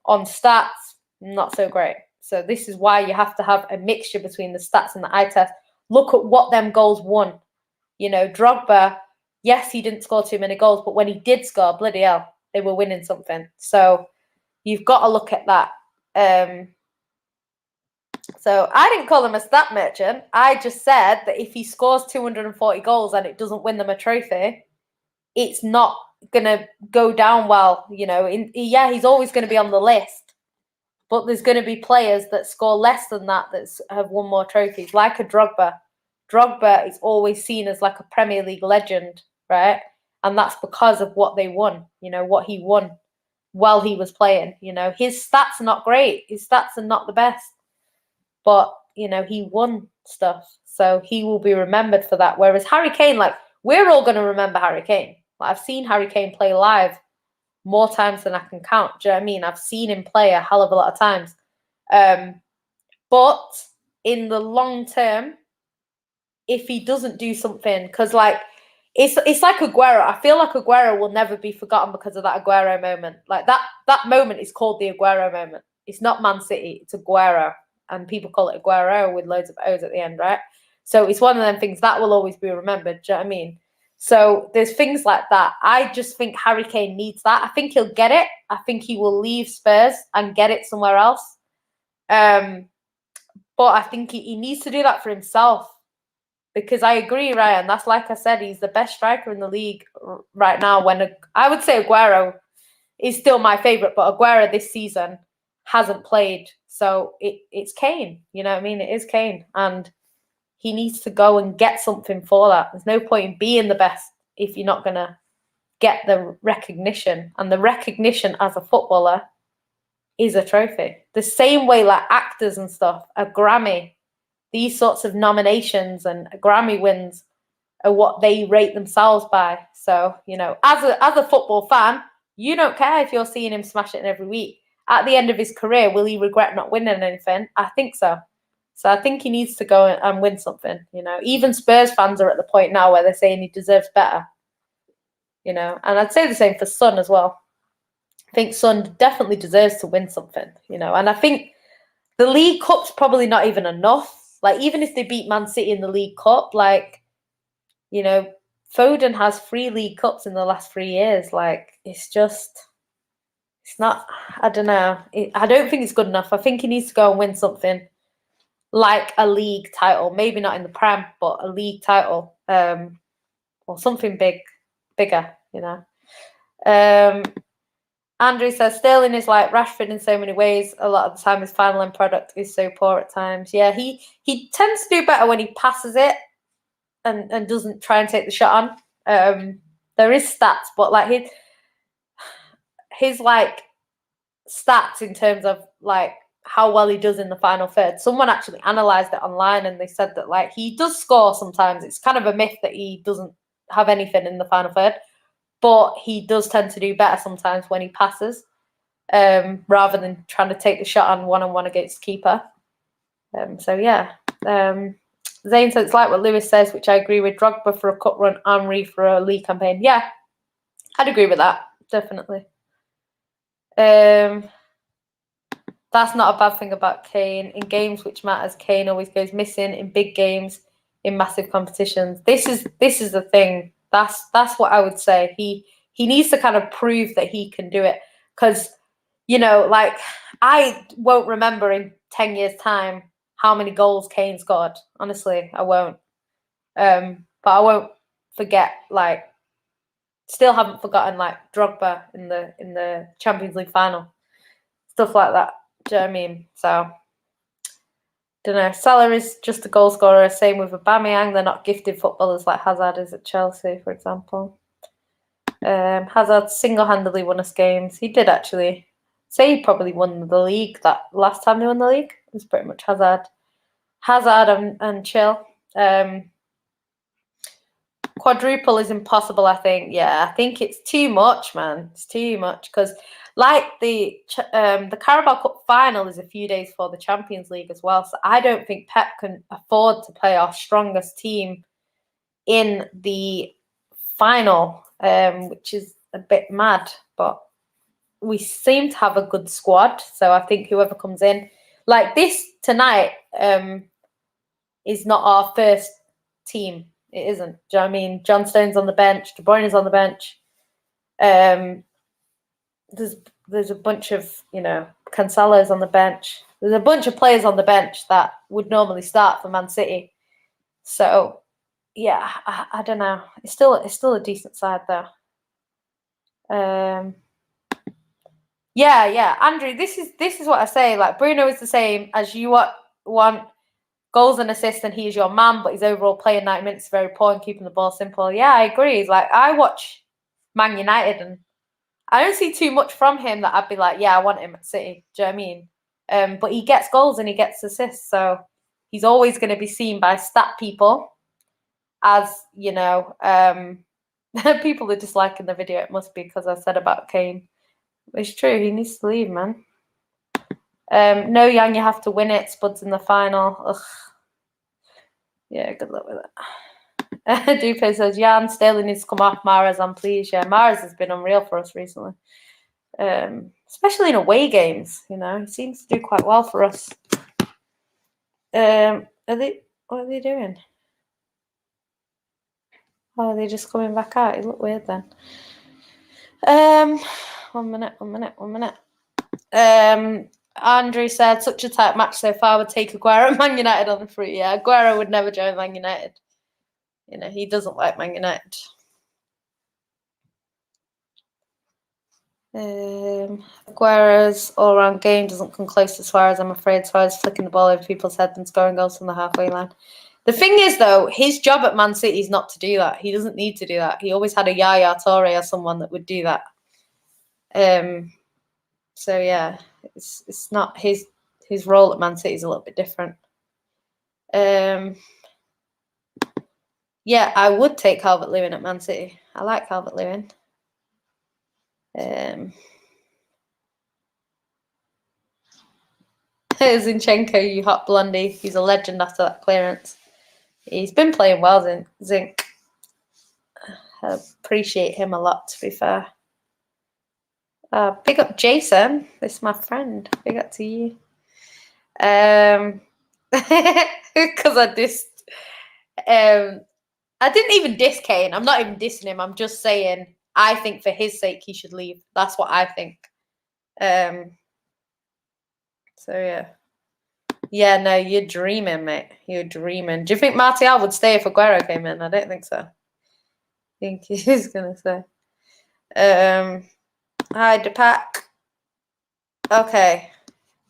On stats, not so great. So this is why you have to have a mixture between the stats and the eye test. Look at what them goals won. You know, Drogba, yes, he didn't score too many goals, but when he did score, bloody hell, they were winning something. So you've got to look at that. So I didn't call him a stat merchant. I just said that if he scores 240 goals and it doesn't win them a trophy, it's not going to go down well. You know, yeah, he's always going to be on the list, but there's going to be players that score less than that have won more trophies, like a Drogba. Drogba is always seen as like a Premier League legend, right? And that's because of what they won, you know, what he won while he was playing. You know, his stats are not great. His stats are not the best. But, you know, he won stuff. So he will be remembered for that. Whereas Harry Kane, like, we're all going to remember Harry Kane. Like, I've seen Harry Kane play live more times than I can count. Do you know what I mean? I've seen him play a hell of a lot of times. But in the long term, if he doesn't do something, because, like, it's like Aguero. I feel like Aguero will never be forgotten because of that Aguero moment. Like, that moment is called the Aguero moment. It's not Man City. It's Aguero. And people call it Aguero with loads of O's at the end, right? So it's one of them things that will always be remembered. Do you know what I mean? So there's things like that. I just think Harry Kane needs that. I think he'll get it. I think he will leave Spurs and get it somewhere else. But I think he needs to do that for himself. Because I agree, Ryan. That's, like I said, he's the best striker in the league right now. I would say Aguero is still my favourite, but Aguero this season hasn't played. So it's Kane. You know what I mean? It is Kane. And he needs to go and get something for that. There's no point in being the best if you're not going to get the recognition. And the recognition as a footballer is a trophy. The same way like actors and stuff, a Grammy, these sorts of nominations and Grammy wins are what they rate themselves by. So, you know, as a football fan, you don't care if you're seeing him smash it in every week. At the end of his career, will he regret not winning anything? I think so. So I think he needs to go and win something, you know. Even Spurs fans are at the point now where they're saying he deserves better, you know. And I'd say the same for Son as well. I think Son definitely deserves to win something, you know. And I think the League Cup's probably not even enough. Like, even if they beat Man City in the League Cup, like, you know, Foden has 3 League Cups in the last 3 years. Like, it's not, I don't know. I don't think it's good enough. I think he needs to go and win something like a league title. Maybe not in the Prem, but a league title. Or something bigger, you know. Andrew says, Sterling is like Rashford in so many ways. A lot of the time his final end product is so poor at times. Yeah, he tends to do better when he passes it and doesn't try and take the shot on. There is stats, but like his like stats in terms of like how well he does in the final third. Someone actually analysed it online and they said that like he does score sometimes. It's kind of a myth that he doesn't have anything in the final third, but he does tend to do better sometimes when he passes, rather than trying to take the shot on one against the keeper. So yeah. Zane says it's like what Lewis says, which I agree with. Drogba for a cup run, Henry for a league campaign. Yeah, I'd agree with that, definitely. That's not a bad thing about Kane. In games which matters, Kane always goes missing. In big games, in massive competitions. This is the thing. That's what I would say. He needs to kind of prove that he can do it. Because, you know, like, I won't remember in 10 years' time how many goals Kane scored. Honestly, I won't. But I won't forget, like, still haven't forgotten, like, Drogba in the Champions League final. Stuff like that. Do you know what I mean? So, don't know. Salah is just a goal scorer. Same with Aubameyang. They're not gifted footballers like Hazard is at Chelsea, for example. Hazard single-handedly won us games. He did actually. Say he probably won the league that last time they won the league. It was pretty much Hazard. And Chill. Quadruple is impossible, I think. Yeah, I think it's too much, man. It's too much because, like the Carabao Cup final is a few days before the Champions League as well. So I don't think Pep can afford to play our strongest team in the final, which is a bit mad. But we seem to have a good squad, so I think whoever comes in, like this tonight, is not our first team. It isn't. Do you know what I mean? John Stone's on the bench. De Bruyne is on the bench. There's a bunch of, Cancelo's on the bench. There's a bunch of players on the bench that would normally start for Man City. So, yeah, I don't know. It's still a decent side though. Yeah, Andrew. This is what I say. Like Bruno is the same as you want goals and assists, and he's your man, but his overall play in 90 minutes is very poor and keeping the ball simple. Yeah, I agree. He's like, I watch Man United and I don't see too much from him that I'd be like, yeah, I want him at City. Do you know what I mean? But he gets goals and he gets assists, so he's always going to be seen by stat people as, people are disliking the video. It must be because I said about Kane. It's true. He needs to leave, man. No, Yang, you have to win it. Spuds in the final. Ugh. Yeah, good luck with it. Dupe says, Jan, Sterling needs to come off. Mahrez, I'm pleased. Yeah, Mahrez has been unreal for us recently. Especially in away games, he seems to do quite well for us. What are they doing? Oh, are they just coming back out? It looked weird then. 1 minute. Andrew said, such a tight match so far, would take Aguero and Man United on the free. Yeah, Aguero would never join Man United. He doesn't like Man United. Aguero's all-round game doesn't come close to Suarez, I'm afraid. Suarez flicking the ball over people's heads and scoring goals from the halfway line. The thing is, though, his job at Man City is not to do that. He doesn't need to do that. He always had a Yaya Toure or someone that would do that. So yeah, it's not his role at Man City is a little bit different. Yeah, I would take Calvert-Lewin at Man City. I like Calvert-Lewin. Zinchenko, you hot blondie. He's a legend after that clearance. He's been playing well, Zinc. I appreciate him a lot, to be fair. Big up Jason. This is my friend. Big up to you. Because I dissed. I didn't even diss Kane. I'm not even dissing him. I'm just saying I think for his sake he should leave. That's what I think. So yeah. Yeah, no, you're dreaming, mate. You're dreaming. Do you think Martial would stay if Aguero came in? I don't think so. I think he's gonna say. Hi, Deepak. Okay.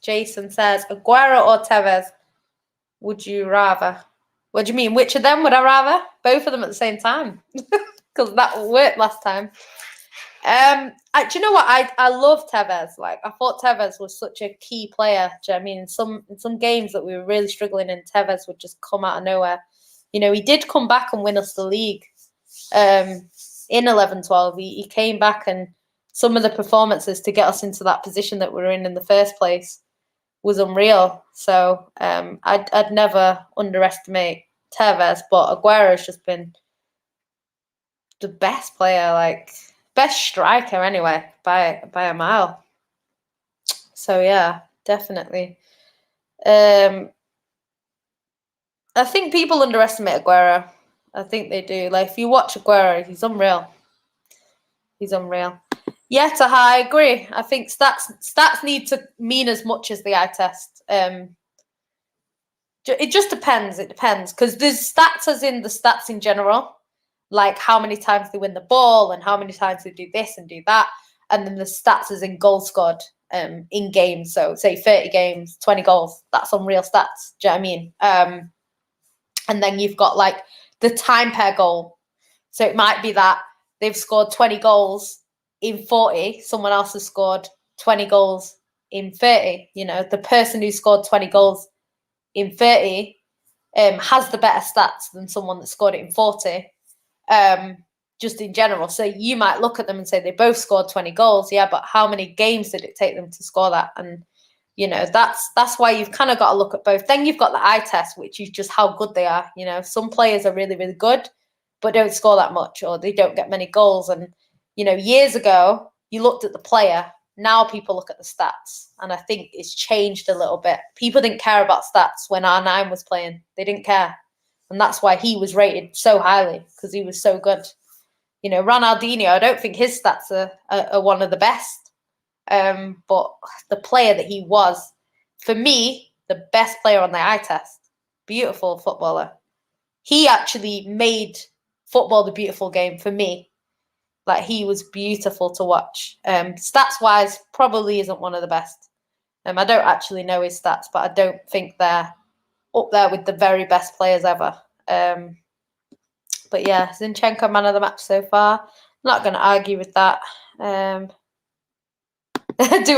Jason says, Aguero or Tevez? Would you rather? What do you mean? Which of them would I rather? Both of them at the same time. Because that worked last time. Do you know what? I love Tevez. Like, I thought Tevez was such a key player. Do you know what I mean? In some games that we were really struggling in, Tevez would just come out of nowhere. He did come back and win us the league in 11-12. He came back, and some of the performances to get us into that position that we were in the first place was unreal. So I'd never underestimate Tevez, but Aguero has just been the best player, like best striker anyway, by a mile. So yeah, definitely. I think people underestimate Aguero. I think they do. Like, if you watch Aguero, he's unreal. He's unreal. Yeah, Taha, I agree. I think stats need to mean as much as the eye test. It just depends. It depends, because there's stats as in the stats in general, like how many times they win the ball and how many times they do this and do that, and then the stats as in goal scored. in games. So say 30 games, 20 goals. That's on real stats. Do you know what I mean? And then you've got like the time per goal. So it might be that they've scored 20 goals in 40. Someone else has scored 20 goals in 30. You know, the person who scored 20 goals in 30 has the better stats than someone that scored it in 40. Just in general. So you might look at them and say they both scored 20 goals. Yeah, but how many games did it take them to score that? And, you know, that's why you've kind of got to look at both. Then you've got the eye test, which is just how good they are. You know, some players are really, really good, but don't score that much, or they don't get many goals. And, you know, years ago, you looked at the player. Now people look at the stats. And I think it's changed a little bit. People didn't care about stats when R9 was playing. They didn't care. And that's why he was rated so highly, because he was so good. You know, Ronaldinho, I don't think his stats are one of the best. But the player that he was, for me, the best player on the eye test. Beautiful footballer. He actually made football the beautiful game for me. Like, he was beautiful to watch. Stats-wise, probably isn't one of the best. I don't actually know his stats, but I don't think they're up there with the very best players ever. But yeah, Zinchenko, man of the match so far. I'm not going to argue with that. Do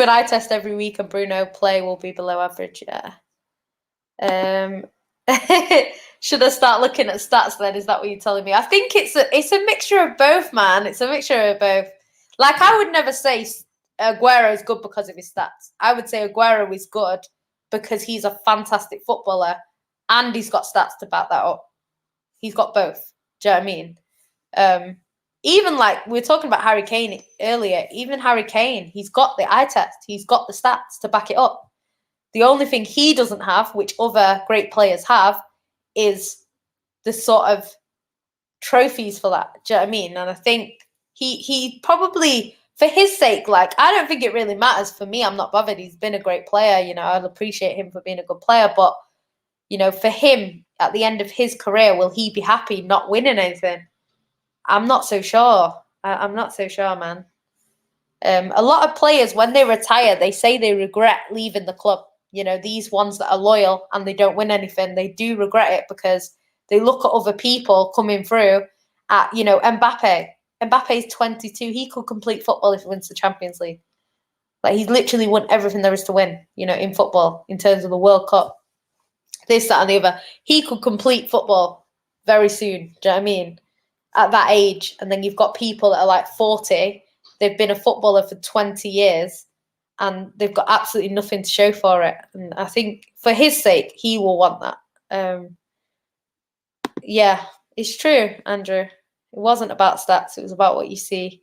an eye test every week and Bruno play will be below average. Yeah. Should I start looking at stats then? Is that what you're telling me? I think it's a mixture of both, man. It's a mixture of both. Like, I would never say Aguero is good because of his stats. I would say Aguero is good because he's a fantastic footballer and he's got stats to back that up. He's got both. Do you know what I mean? Even like we were talking about Harry Kane earlier, even Harry Kane, he's got the eye test. He's got the stats to back it up. The only thing he doesn't have, which other great players have, is the sort of trophies for that. Do you know what I mean? And I think he probably, for his sake, like, I don't think it really matters. For me, I'm not bothered. He's been a great player. You know, I'll appreciate him for being a good player. But, you know, for him, at the end of his career, will he be happy not winning anything? I'm not so sure. I'm not so sure, man. A lot of players, when they retire, they say they regret leaving the club. You know, these ones that are loyal and they don't win anything, they do regret it because they look at other people coming through at, you know, Mbappe. Mbappe's 22. He could complete football if he wins the Champions League. Like, he's literally won everything there is to win, you know, in football, in terms of the World Cup. This, that, and the other. He could complete football very soon. Do you know what I mean? At that age. And then you've got people that are like 40. They've been a footballer for 20 years and they've got absolutely nothing to show for it. And I think for his sake, he will want that. Yeah, it's true, Andrew. It wasn't about stats. It was about what you see.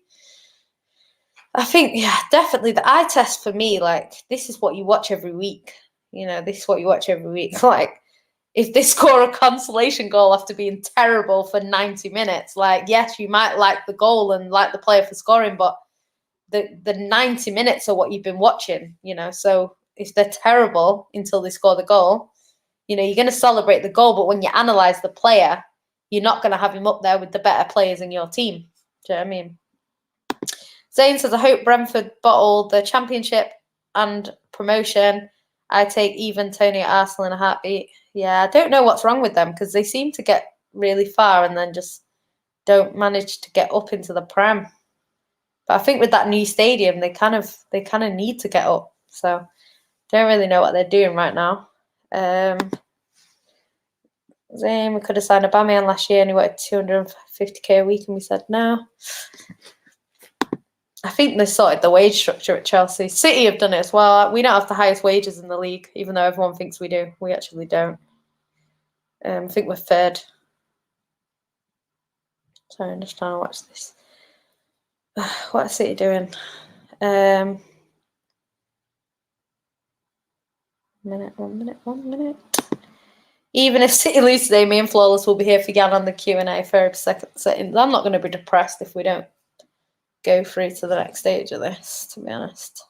I think, yeah, definitely the eye test for me, like, this is what you watch every week. You know, this is what you watch every week. Like, if they score a consolation goal after being terrible for 90 minutes, like, yes, you might like the goal and like the player for scoring, but the 90 minutes are what you've been watching, you know. So if they're terrible until they score the goal, you know, you're going to celebrate the goal, but when you analyse the player, you're not going to have him up there with the better players in your team. Do you know what I mean? Zane says, I hope Brentford bottle the championship and promotion. I take even Tony at Arsenal in a heartbeat. Yeah, I don't know what's wrong with them because they seem to get really far and then just don't manage to get up into the Prem. But I think with that new stadium, they kind of need to get up. So don't really know what they're doing right now. Zane, we could have signed Aubameyang last year and he wanted 250k a week and we said no. I think they sorted the wage structure at Chelsea. City have done it as well. We don't have the highest wages in the league, even though everyone thinks we do. We actually don't. I think we're third. Sorry, I'm just trying to watch this. What is City doing? One minute. Even if City lose today, me and Flawless will be here for Gan on the Q&A for a second setting. I'm not going to be depressed if we don't go through to the next stage of this, to be honest.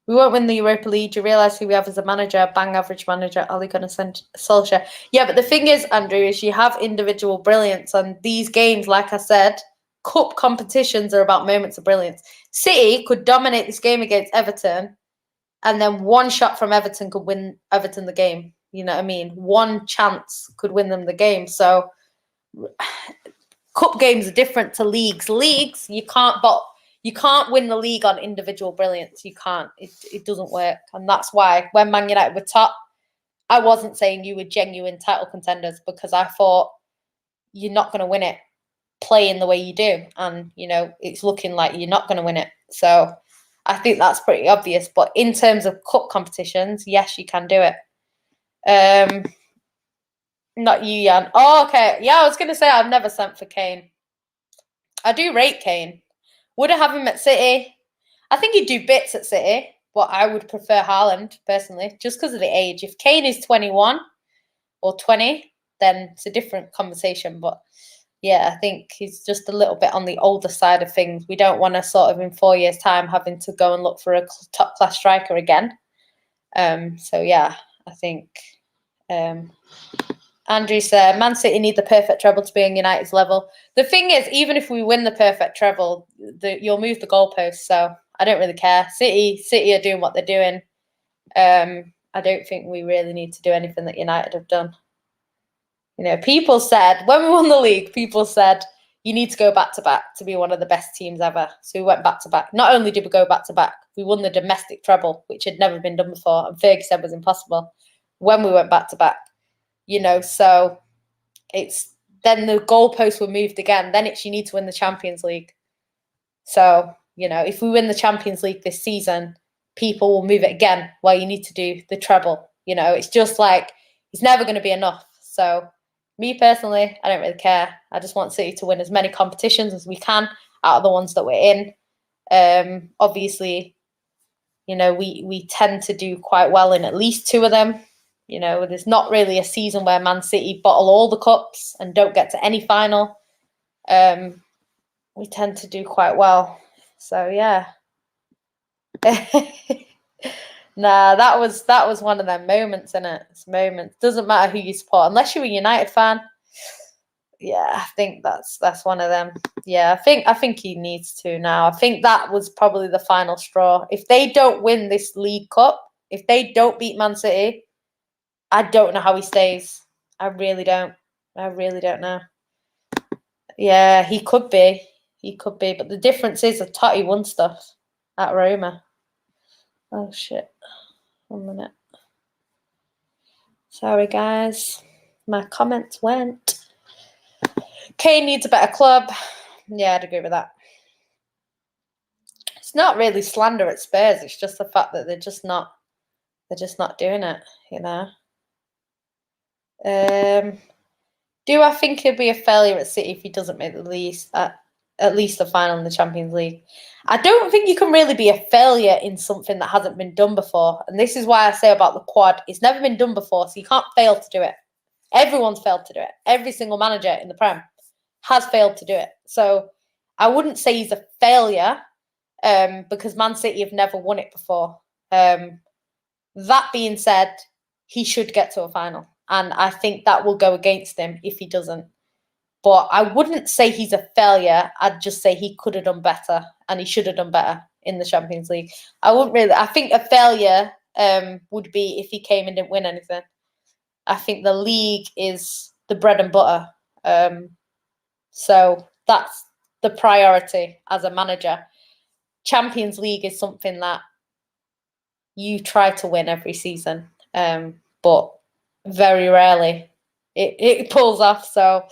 We won't win the Europa League. Do you realise who we have as a manager? Bang average manager. Ole Gunnar Solskjaer. Yeah, but the thing is, Andrew, is you have individual brilliance. And these games, like I said, cup competitions are about moments of brilliance. City could dominate this game against Everton, and then one shot from Everton could win Everton the game. You know what I mean? One chance could win them the game. So cup games are different to leagues. Leagues, you can't win the league on individual brilliance. You can't. It doesn't work. And that's why when Man United were top, I wasn't saying you were genuine title contenders, because I thought you're not going to win it playing the way you do. And, you know, it's looking like you're not going to win it. So I think that's pretty obvious. But in terms of cup competitions, yes, you can do it. Not you, Jan. Oh, okay. Yeah, I was going to say I've never sent for Kane. I do rate Kane. Would I have him at City? I think he'd do bits at City, but I would prefer Haaland, personally, just because of the age. If Kane is 21 or 20, then it's a different conversation. But yeah, I think he's just a little bit on the older side of things. We don't want to sort of in 4 years' time having to go and look for a top class striker again. So yeah, I think Andrew said Man City need the perfect treble to be on United's level. The thing is, even if we win the perfect treble, you'll move the goalpost. So I don't really care. City are doing what they're doing. I don't think we really need to do anything that United have done. You know, people said, when we won the league, people said, you need to go back-to-back to be one of the best teams ever. So we went back-to-back. Not only did we go back-to-back, we won the domestic treble, which had never been done before, and Fergie said was impossible when we went back-to-back. You know, so it's then the goalposts were moved again. Then it's you need to win the Champions League. So, you know, if we win the Champions League this season, people will move it again. Well, you need to do the treble. You know, it's just like, it's never going to be enough. So me personally, I don't really care. I just want City to win as many competitions as we can out of the ones that we're in. Obviously, you know, we tend to do quite well in at least two of them. You know, there's not really a season where Man City bottle all the cups and don't get to any final. We tend to do quite well. So yeah. Nah, that was one of them moments, innit? It's moments. Doesn't matter who you support, unless you're a United fan. Yeah, I think that's one of them. Yeah, I think he needs to now. I think that was probably the final straw. If they don't win this League Cup, if they don't beat Man City, I don't know how he stays. I really don't. I really don't know. Yeah, he could be. He could be. But the difference is that Totti won stuff at Roma. Oh, shit. 1 minute. Sorry, guys. My comments went. Kane needs a better club. Yeah, I'd agree with that. It's not really slander at Spurs. It's just the fact that they're just not doing it, you know. Do I think he'll be a failure at City if he doesn't make at least the final in the Champions League? I don't think you can really be a failure in something that hasn't been done before. And this is why I say about the quad, it's never been done before, so you can't fail to do it. Everyone's failed to do it. Every single manager in the Prem has failed to do it. So I wouldn't say he's a failure because Man City have never won it before. That being said, he should get to a final. And I think that will go against him if he doesn't. But I wouldn't say he's a failure. I'd just say he could have done better and he should have done better in the Champions League. I think a failure would be if he came and didn't win anything. I think the league is the bread and butter. So that's the priority as a manager. Champions League is something that you try to win every season. But very rarely it pulls off. So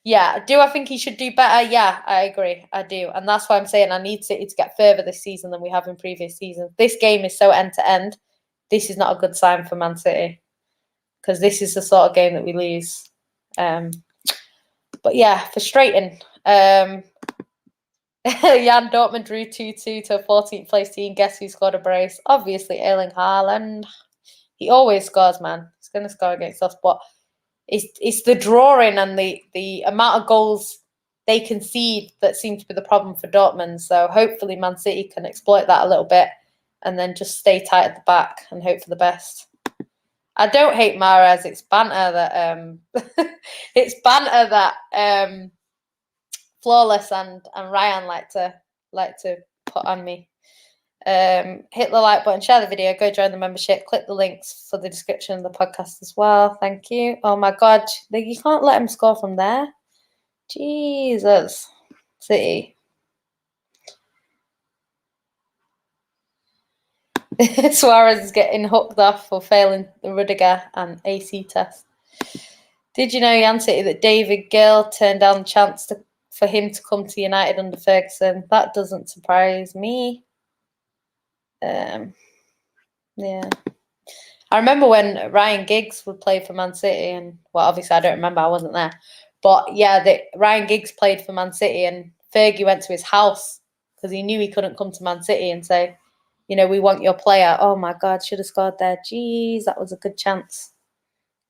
yeah, do I think he should do better? Yeah, I agree. I do. And that's why I'm saying I need City to get further this season than we have in previous seasons. This game is so end to end. This is not a good sign for Man City because this is the sort of game that we lose. But yeah, frustrating. Jan Dortmund drew 2-2 to a 14th place team. Guess who scored a brace? Obviously, Erling Haaland. He always scores, man. He's going to score against us. But it's the drawing and the amount of goals they concede that seems to be the problem for Dortmund. So hopefully Man City can exploit that a little bit and then just stay tight at the back and hope for the best. I don't hate Mahrez. It's banter that Flawless and Ryan like to put on me. Hit the like button, share the video, go join the membership, click the links for the description of the podcast as well. Thank you. Oh my God, you can't let him score from there. Jesus. City. Suarez is getting hooked off for failing the Rudiger and AC test. Did you know, Jan City, that David Gill turned down the chance for him to come to United under Ferguson? That doesn't surprise me. Yeah. I remember when Ryan Giggs would play for Man City, and well, obviously I don't remember, I wasn't there. But yeah, Ryan Giggs played for Man City, and Fergie went to his house because he knew he couldn't come to Man City and say, you know, we want your player. Oh my God, should have scored there. Jeez, that was a good chance.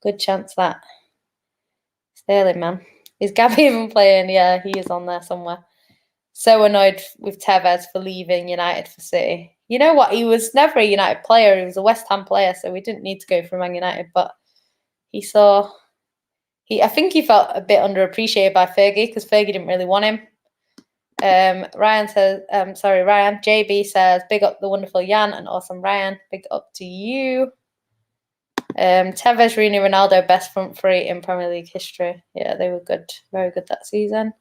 Good chance, that. Sterling, man. Is Gabby even playing? Yeah, he is on there somewhere. So annoyed with Tevez for leaving United for City. You know what? He was never a United player. He was a West Ham player, so we didn't need to go for Man United. But I think he felt a bit underappreciated by Fergie because Fergie didn't really want him. Ryan says, Ryan, JB says, big up the wonderful Jan and awesome Ryan. Big up to you. Tevez, Rooney, Ronaldo, best front three in Premier League history. Yeah, they were good. Very good that season.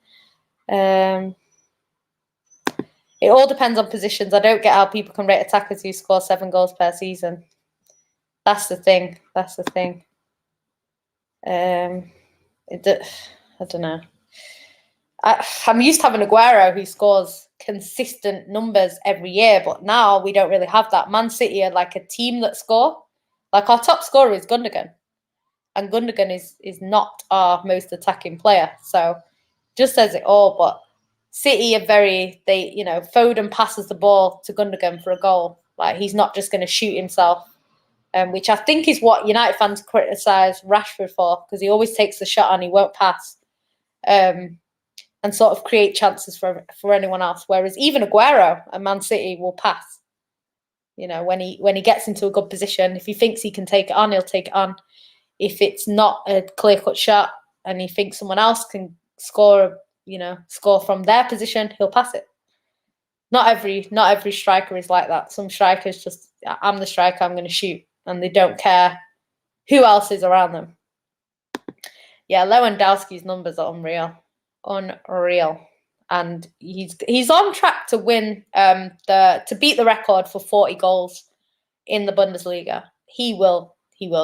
It all depends on positions. I don't get how people can rate attackers who score 7 goals per season. That's the thing. I don't know. I'm used to having Aguero who scores consistent numbers every year, but now we don't really have that. Man City are like a team that score. Like our top scorer is Gundogan, and Gundogan is not our most attacking player. So just says it all. But City are Foden passes the ball to Gundogan for a goal. Like he's not just going to shoot himself, which I think is what United fans criticise Rashford for, because he always takes the shot and he won't pass. And sort of create chances for anyone else. Whereas even Aguero at Man City will pass. You know, when he gets into a good position, if he thinks he can take it on, he'll take it on. If it's not a clear-cut shot and he thinks someone else can score from their position, he'll pass it. Not every striker is like that. Some strikers just, I'm the striker, I'm going to shoot, and they don't care who else is around them. Yeah, Lewandowski's numbers are unreal, and he's on track to win to beat the record for 40 goals in the Bundesliga. He will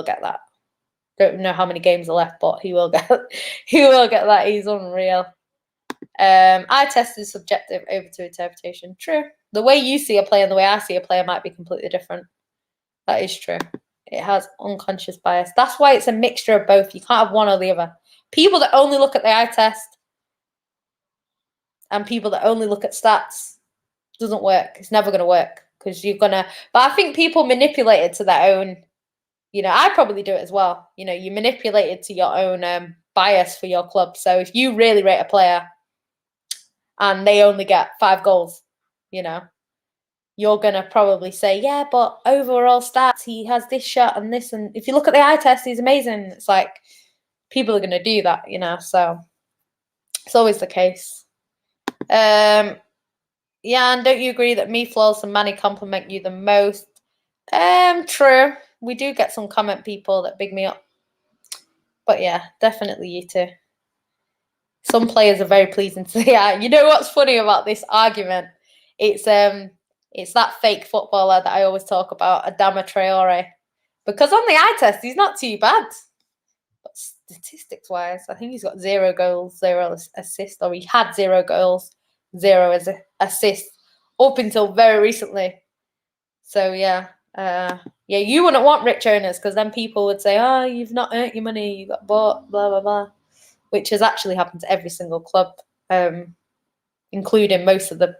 get that. Don't know how many games are left, but he will get that. He's unreal. Eye test is subjective, over to interpretation. True. The way you see a player and the way I see a player might be completely different. That is true. It has unconscious bias. That's why it's a mixture of both. You can't have one or the other. People that only look at the eye test and people that only look at stats doesn't work. It's never going to work because but I think people manipulate it to their own, I probably do it as well. You manipulate it to your own bias for your club. So if you really rate a player and they only get 5 goals, you're going to probably say, yeah, but overall stats, he has this shot and this. And if you look at the eye test, he's amazing. It's like people are going to do that, so it's always the case. Yeah, and don't you agree that me, Flawless, and Manny compliment you the most? True. We do get some comment people that big me up. But yeah, definitely you too. Some players are very pleasing to the eye. You know what's funny about this argument? It's that fake footballer that I always talk about, Adama Traore. Because on the eye test, he's not too bad. But statistics-wise, I think he's got 0 goals, 0 assists, or he had 0 goals, 0 assists up until very recently. So yeah, you wouldn't want rich owners because then people would say, oh, you've not earned your money, you got bought, blah, blah, blah, which has actually happened to every single club, including most of the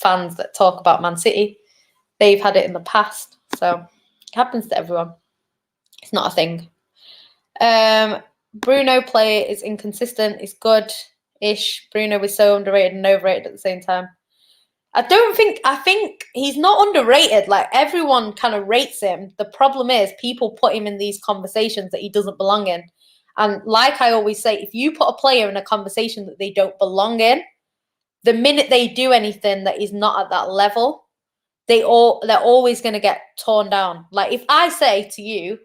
fans that talk about Man City. They've had it in the past. So it happens to everyone. It's not a thing. Bruno play is inconsistent. It's good-ish. Bruno is so underrated and overrated at the same time. I think he's not underrated. Like, everyone kind of rates him. The problem is people put him in these conversations that he doesn't belong in. And like I always say, if you put a player in a conversation that they don't belong in, the minute they do anything that is not at that level, they're always going to get torn down. Like if I say to you,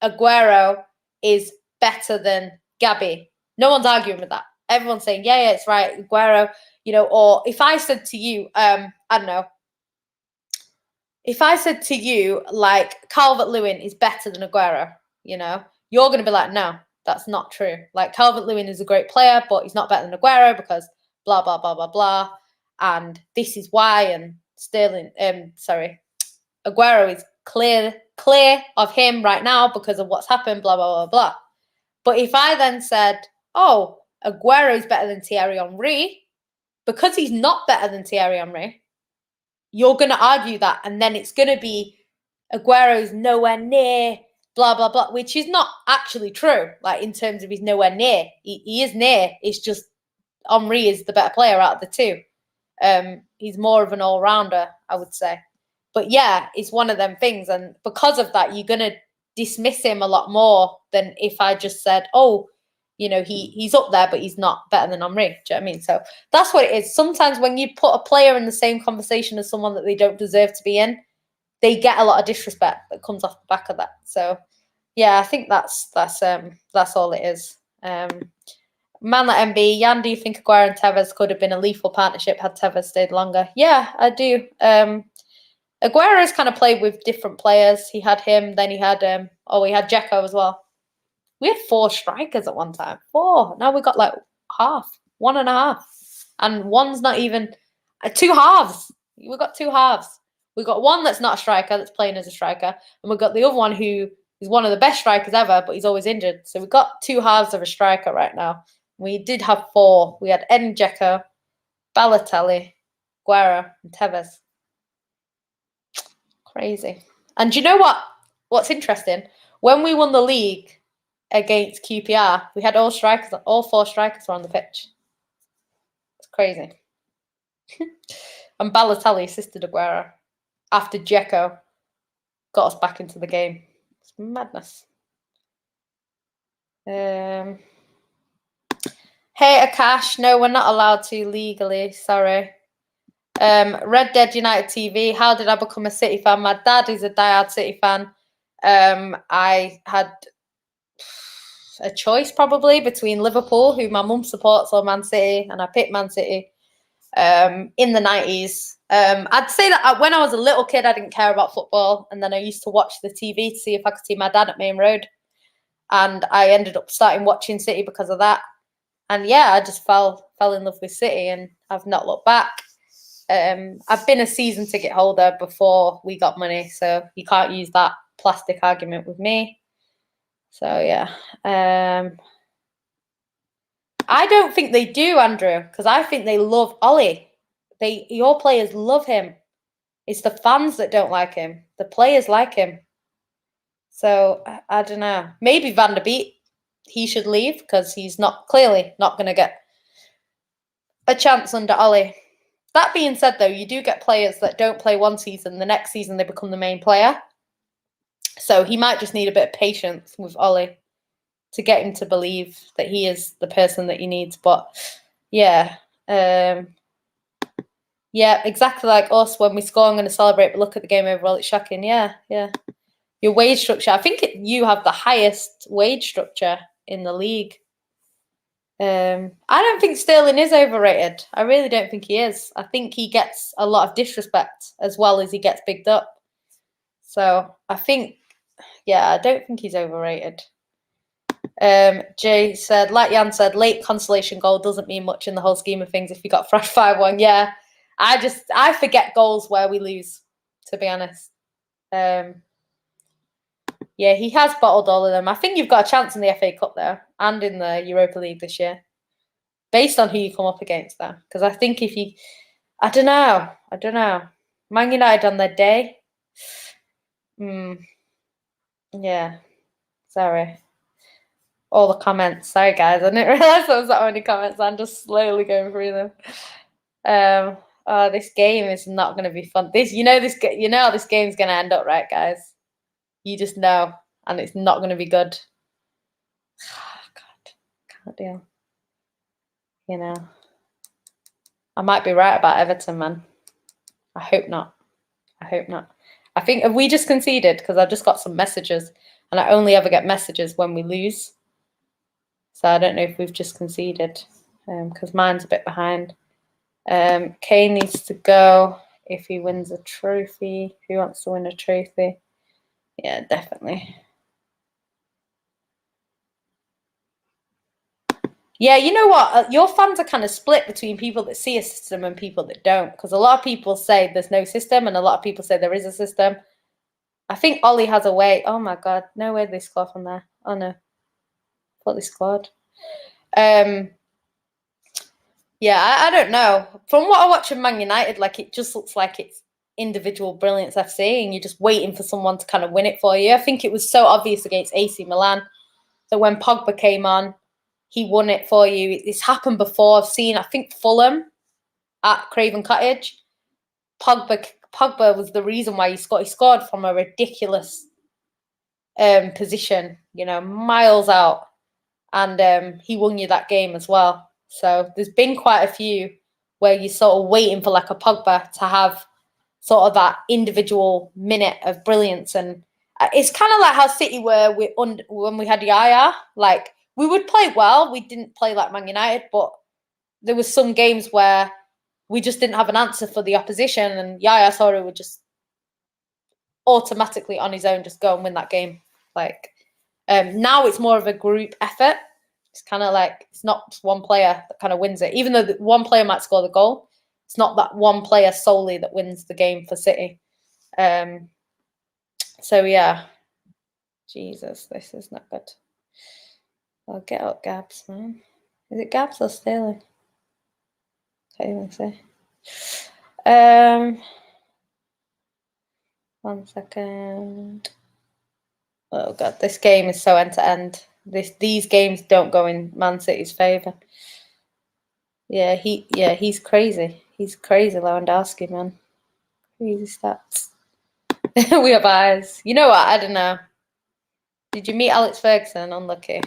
Aguero is better than Gabby, no one's arguing with that. Everyone's saying, yeah, it's right, Aguero, or if I said to you, I don't know, if I said to you, like, Calvert-Lewin is better than Aguero, you're going to be like, no, that's not true. Like, Calvert-Lewin is a great player, but he's not better than Aguero because blah, blah, blah, blah, blah. And this is why, and Aguero is clear of him right now because of what's happened, blah, blah, blah, blah. But if I then said, oh, Aguero is better than Thierry Henry, because he's not better than Thierry Henry, you're going to argue that, and then it's going to be Aguero's nowhere near, blah, blah, blah, which is not actually true, like, in terms of he's nowhere near. He is near. It's just Henry is the better player out of the two. He's more of an all-rounder, I would say. But, yeah, it's one of them things, and because of that, you're going to dismiss him a lot more than if I just said, oh, he's up there, but he's not better than Henry. Do you know what I mean? So that's what it is. Sometimes when you put a player in the same conversation as someone that they don't deserve to be in, they get a lot of disrespect that comes off the back of that. So yeah, I think that's all it is. Man like MB, Jan, do you think Aguero and Tevez could have been a lethal partnership had Tevez stayed longer? Yeah, I do. Aguero's kind of played with different players. He had him, then he had we had Dzeko as well. We had 4 strikers at one time. 4. Now we got like half, 1.5. And one's not even 2 halves. We've got 2 halves. We've got one that's not a striker, that's playing as a striker. And we've got the other one who is one of the best strikers ever, but he's always injured. So we've got 2 halves of a striker right now. We did have 4. We had Edin Dzeko, Balotelli, Aguero, and Tevez. Crazy. And do you know what? What's interesting? When we won the league against QPR, we had all 4 strikers were on the pitch. It's crazy. And Balotelli assisted Aguero after Dzeko got us back into the game. It's madness. Hey, Akash, no, we're not allowed to legally. Sorry. Red Dead United TV. How did I become a City fan? My dad is a diehard City fan. I had a choice probably between Liverpool, who my mum supports, or Man City, and I picked Man City in the 90s. I'd say that when I was a little kid, I didn't care about football, and then I used to watch the TV to see if I could see my dad at Main Road, and I ended up starting watching City because of that. And yeah, I just fell in love with City, and I've not looked back. I've been a season ticket holder before we got money, so you can't use that plastic argument with me. So yeah, I don't think they do, Andrew, because I think they love Ollie. Your players love him. It's the fans that don't like him. The players like him. So I don't know. Maybe Van der Beek, he should leave because he's clearly not going to get a chance under Ollie. That being said, though, you do get players that don't play one season. The next season, they become the main player. So he might just need a bit of patience with Ollie to get him to believe that he is the person that he needs. But yeah, yeah, exactly like us. When we score, I'm going to celebrate, but look at the game overall, it's shocking. Yeah. Your wage structure. I think you have the highest wage structure in the league. I don't think Sterling is overrated. I really don't think he is. I think he gets a lot of disrespect as well as he gets bigged up. So I think, yeah, I don't think he's overrated. Jay said, like Jan said, late consolation goal doesn't mean much in the whole scheme of things if you got fresh 5-1. Yeah, I forget goals where we lose, to be honest. Yeah, he has bottled all of them. I think you've got a chance in the FA Cup, though, and in the Europa League this year, based on who you come up against, though. Because I think if you... I don't know. Man United on their day. Yeah. Sorry. All the comments. Sorry, guys. I didn't realise there was that many comments. I'm just slowly going through them. This game is not going to be fun. How this game's going to end up, right, guys? You just know, and it's not going to be good. What deal? You know, I might be right about Everton, man. I hope not. I hope not. I think, have we just conceded? Because I've just got some messages, and I only ever get messages when we lose. So I don't know if we've just conceded, because mine's a bit behind. Kane needs to go if he wins a trophy. If he wants to win a trophy. Yeah, definitely. Yeah, you know what? Your fans are kind of split between people that see a system and people that don't. Because a lot of people say there's no system, and a lot of people say there is a system. I think Ollie has a way. Oh my God, no way they score from there. Oh no, I thought they scored. Yeah, I don't know. From what I watch of Man United, like it just looks like it's individual brilliance FC, and you're just waiting for someone to kind of win it for you. I think it was so obvious against AC Milan. So when Pogba came on, he won it for you. It's happened before. I've seen, I think, Fulham at Craven Cottage. Pogba was the reason why he scored. He scored from a ridiculous position, you know, miles out, and he won you that game as well. So there's been quite a few where you're sort of waiting for like a Pogba to have sort of that individual minute of brilliance, and it's kind of like how City were when we had Yaya. Like we would play well, we didn't play like Man United, but there was some games where we just didn't have an answer for the opposition, and Yaya Toure would just automatically on his own just go and win that game. Like now it's more of a group effort. It's kind of like it's not one player that kind of wins it, even though one player might score the goal. It's not that one player solely that wins the game for City. So yeah, Jesus, this is not good. I'll get up Gabs, man. Is it Gabs or Sterling? Can't even say. 1 second. Oh God, this game is so end to end. These games don't go in Man City's favour. Yeah, he's crazy. He's crazy, Lewandowski, man. Crazy stats. We have eyes. You know what? I don't know. Did you meet Alex Ferguson? Unlucky.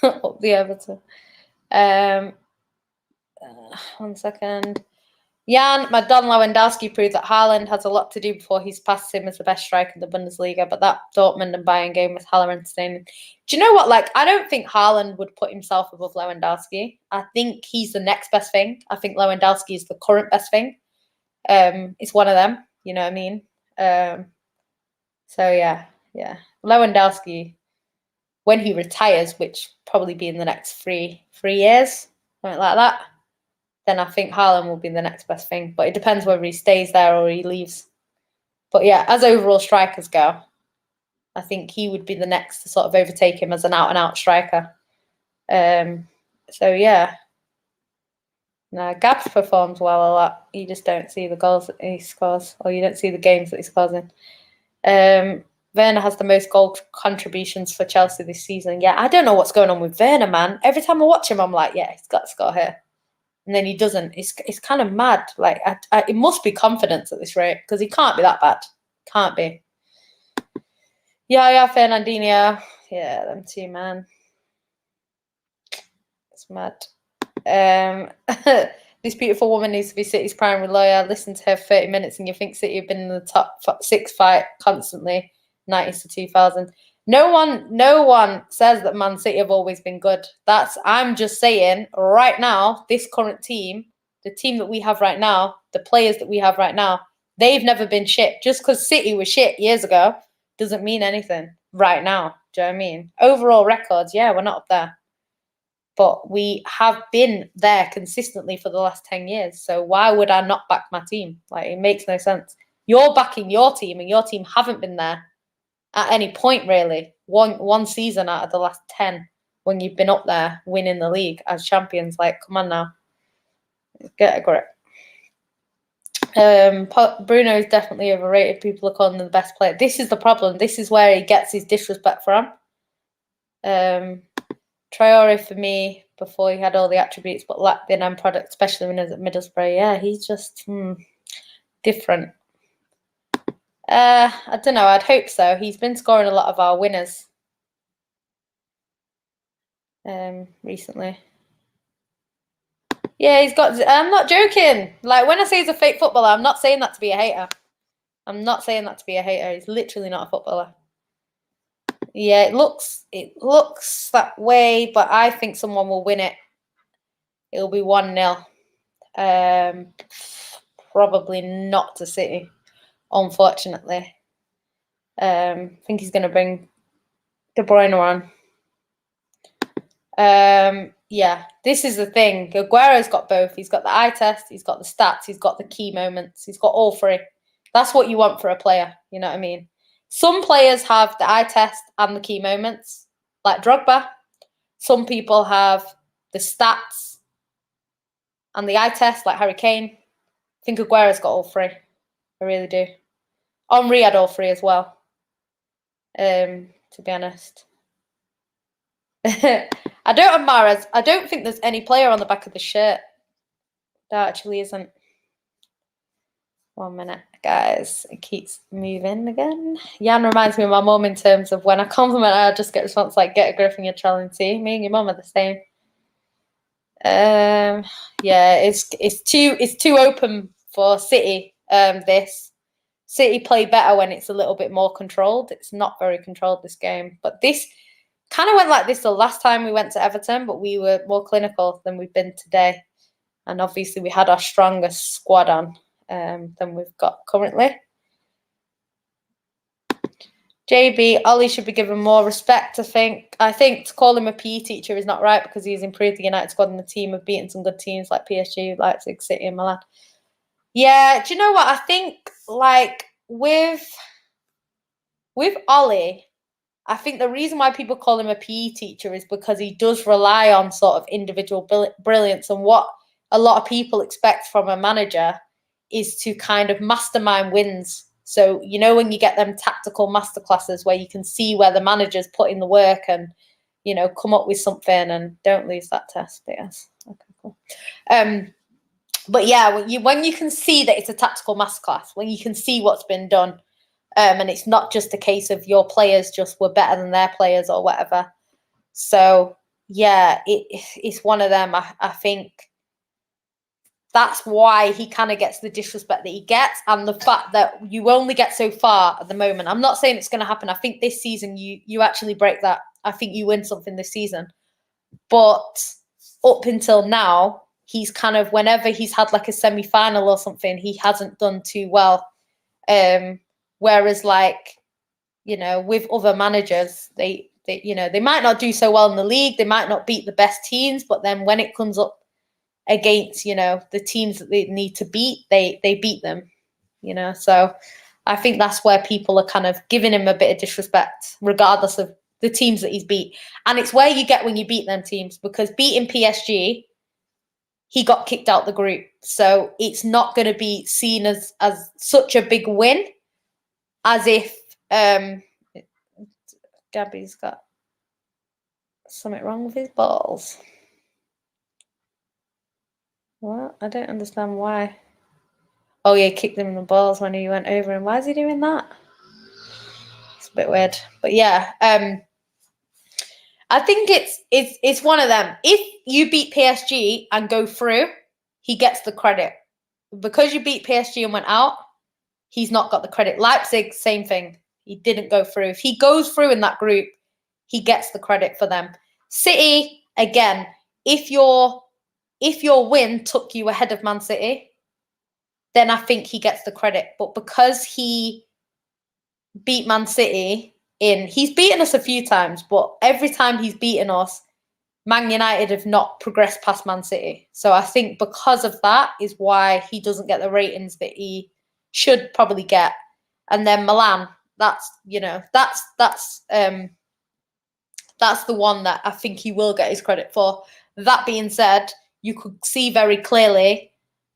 Up the Everton. 1 second. Jan, my Don Lewandowski proved that Haaland has a lot to do before he's passed him as the best striker in the Bundesliga, but that Dortmund and Bayern game was hella entertaining. Do you know what? Like, I don't think Haaland would put himself above Lewandowski. I think he's the next best thing. I think Lewandowski is the current best thing. It's one of them, you know what I mean? So yeah. Lewandowski, when he retires, which probably be in the next three years, something like that, then I think Haaland will be the next best thing. But it depends whether he stays there or he leaves. But yeah, as overall strikers go, I think he would be the next to sort of overtake him as an out-and-out striker. So yeah. No, Gabs performs well a lot. You just don't see the goals that he scores, or you don't see the games that he scores in. Werner has the most goal contributions for Chelsea this season. Yeah, I don't know what's going on with Werner, man. Every time I watch him, I'm like, yeah, he's got to score here. And then he doesn't. It's kind of mad. Like, it must be confidence at this rate, because he can't be that bad. Can't be. Yeah, Fernandinho. Yeah, them two, man. It's mad. This beautiful woman needs to be City's primary lawyer. Listen to her 30 minutes and you think City have been in the top 6 fight constantly, 90s to 2000. No one says that Man City have always been good. I'm just saying right now, this current team, the team that we have right now, the players that we have right now, they've never been shit. Just because City was shit years ago doesn't mean anything right now. Do you know what I mean? Overall records, yeah, we're not up there. But we have been there consistently for the last 10 years. So why would I not back my team? Like, it makes no sense. You're backing your team, and your team haven't been there at any point, really. One season out of the last 10 when you've been up there winning the league as champions. Like, come on now. Get a grip. Bruno is definitely overrated. People are calling him the best player. This is the problem. This is where he gets his disrespect from. Traore for me before he had all the attributes but lacked the end product, especially when he was at Middlesbrough. Yeah, he's just different. I don't know. I'd hope so. He's been scoring a lot of our winners. recently. Yeah, he's got. I'm not joking. Like when I say he's a fake footballer, I'm not saying that to be a hater. I'm not saying that to be a hater. He's literally not a footballer. Yeah, it looks that way, but I think someone will win it. It'll be 1-0. Probably not to City, unfortunately. I think he's going to bring De Bruyne on. Yeah, this is the thing. Aguero's got both. He's got the eye test, he's got the stats, he's got the key moments, he's got all three. That's what you want for a player, you know what I mean? Some players have the eye test and the key moments, like Drogba. Some people have the stats and the eye test, like Harry Kane. I think Aguero's got all three. I really do. Henry had all three as well, to be honest. I don't admire us. I don't think there's any player on the back of the shirt. There actually isn't. 1 minute, guys. It keeps moving again. Jan reminds me of my mum in terms of when I compliment her, I just get a response like, get a grip in your challenge tea. Me and your mum are the same. Yeah, it's too open for City. This City play better when it's a little bit more controlled. It's not very controlled, this game. But this kind of went like this the last time we went to Everton, but we were more clinical than we've been today. And obviously we had our strongest squad on than we've got currently. JB, Ollie should be given more respect, I think. I think to call him a PE teacher is not right because he's improved the United squad and the team have beaten some good teams like PSG, Leipzig, City and Milan. Yeah, do you know what? I think like with Ollie, I think the reason why people call him a PE teacher is because he does rely on sort of individual brilliance, and what a lot of people expect from a manager is to kind of mastermind wins. So, you know, when you get them tactical masterclasses where you can see where the manager's put in the work and, you know, come up with something, and don't lose that test, but yes. Okay, cool. But yeah, when you can see that it's a tactical masterclass, when you can see what's been done, and it's not just a case of your players just were better than their players or whatever. So yeah, it's one of them. I think that's why he kind of gets the disrespect that he gets, and the fact that you only get so far at the moment. I'm not saying it's going to happen. I think this season you actually break that. I think you win something this season. But up until now, he's kind of, whenever he's had like a semi-final or something, he hasn't done too well. Whereas like, you know, with other managers, they you know, they might not do so well in the league. They might not beat the best teams, but then when it comes up against, you know, the teams that they need to beat, they beat them, you know. So I think that's where people are kind of giving him a bit of disrespect, regardless of the teams that he's beat. And it's where you get when you beat them teams, because beating PSG, he got kicked out the group. So it's not going to be seen as such a big win as if Gabby's got something wrong with his balls. What? I don't understand why. Oh yeah, kicked him in the balls when he went over him. Why is he doing that? It's a bit weird. But yeah, I think it's one of them. If you beat PSG and go through, he gets the credit. Because you beat PSG and went out, he's not got the credit. Leipzig, same thing. He didn't go through. If he goes through in that group, he gets the credit for them. City, again, if your win took you ahead of Man City, then I think he gets the credit. But because he beat Man City he's beaten us a few times, but every time he's beaten us, Man United have not progressed past Man City. So I think because of that is why he doesn't get the ratings that he should probably get. And then Milan, that's, you know, that's the one that I think he will get his credit for. That being said, you could see very clearly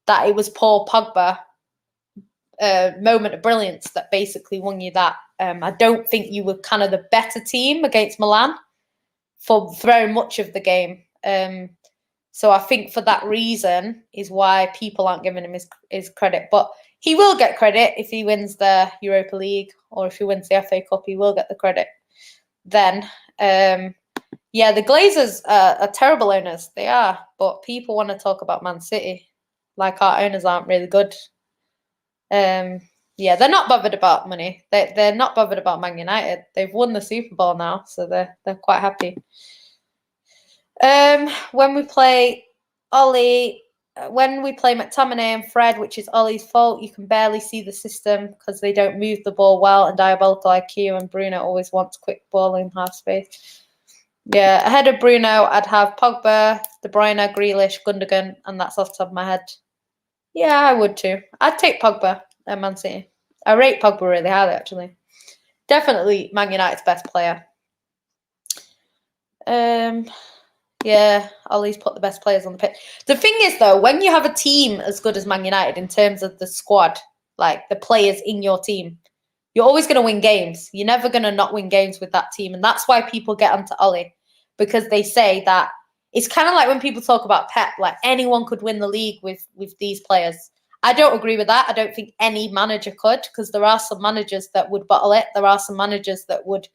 that it was Paul Pogba moment of brilliance that basically won you that. I don't think you were kind of the better team against Milan for very much of the game. So I think for that reason is why people aren't giving him his credit. But he will get credit if he wins the Europa League, or if he wins the FA Cup, he will get the credit then. Yeah, the Glazers are terrible owners. They are, but people want to talk about Man City, like our owners aren't really good. Yeah, they're not bothered about money. They're not bothered about Man United. They've won the Super Bowl now, so they're quite happy. When we play Ollie, when we play McTominay and Fred, which is Ollie's fault, you can barely see the system because they don't move the ball well, and diabolical IQ, and Bruno always wants quick ball in half space. Yeah, ahead of Bruno, I'd have Pogba, De Bruyne, Grealish, Gundogan, and that's off the top of my head. Yeah, I would too. I'd take Pogba at Man City. I rate Pogba really highly, actually. Definitely Man United's best player. Yeah, Ollie's put the best players on the pitch. The thing is, though, when you have a team as good as Man United in terms of the squad, like the players in your team, you're always going to win games. You're never going to not win games with that team. And that's why people get onto Ollie, because they say that it's kind of like when people talk about Pep, like anyone could win the league with these players. I don't agree with that. I don't think any manager could, because there are some managers that would bottle it. There are some managers that would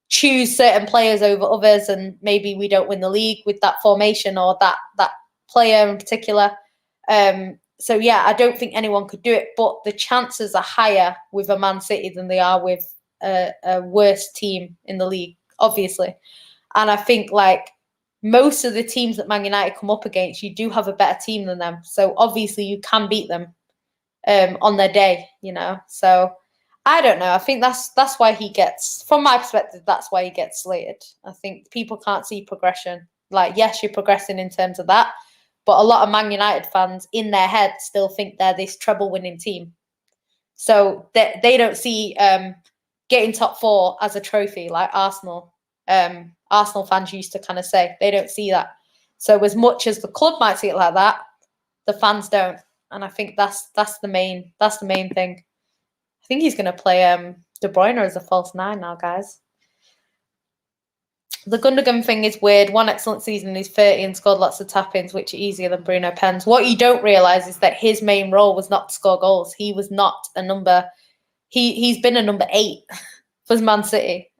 choose certain players over others, and maybe we don't win the league with that formation or that player in particular. So yeah, I don't think anyone could do it, but the chances are higher with a Man City than they are with a worse team in the league, obviously. And I think like most of the teams that Man United come up against, you do have a better team than them. So obviously you can beat them on their day, you know. So I don't know. I think that's why he gets, from my perspective, that's why he gets slated. I think people can't see progression. Like, yes, you're progressing in terms of that, but a lot of Man United fans in their head still think they're this treble-winning team. So they don't see getting top four as a trophy like Arsenal. Arsenal fans used to kind of say. They don't see that. So as much as the club might see it like that, the fans don't. And I think that's the main thing. I think he's going to play De Bruyne as a false nine now, guys. The Gundogan thing is weird. One excellent season, he's 30 and scored lots of tap-ins, which are easier than Bruno Pens. What you don't realise is that his main role was not to score goals. He was not a number. He's been a number 8 for Man City,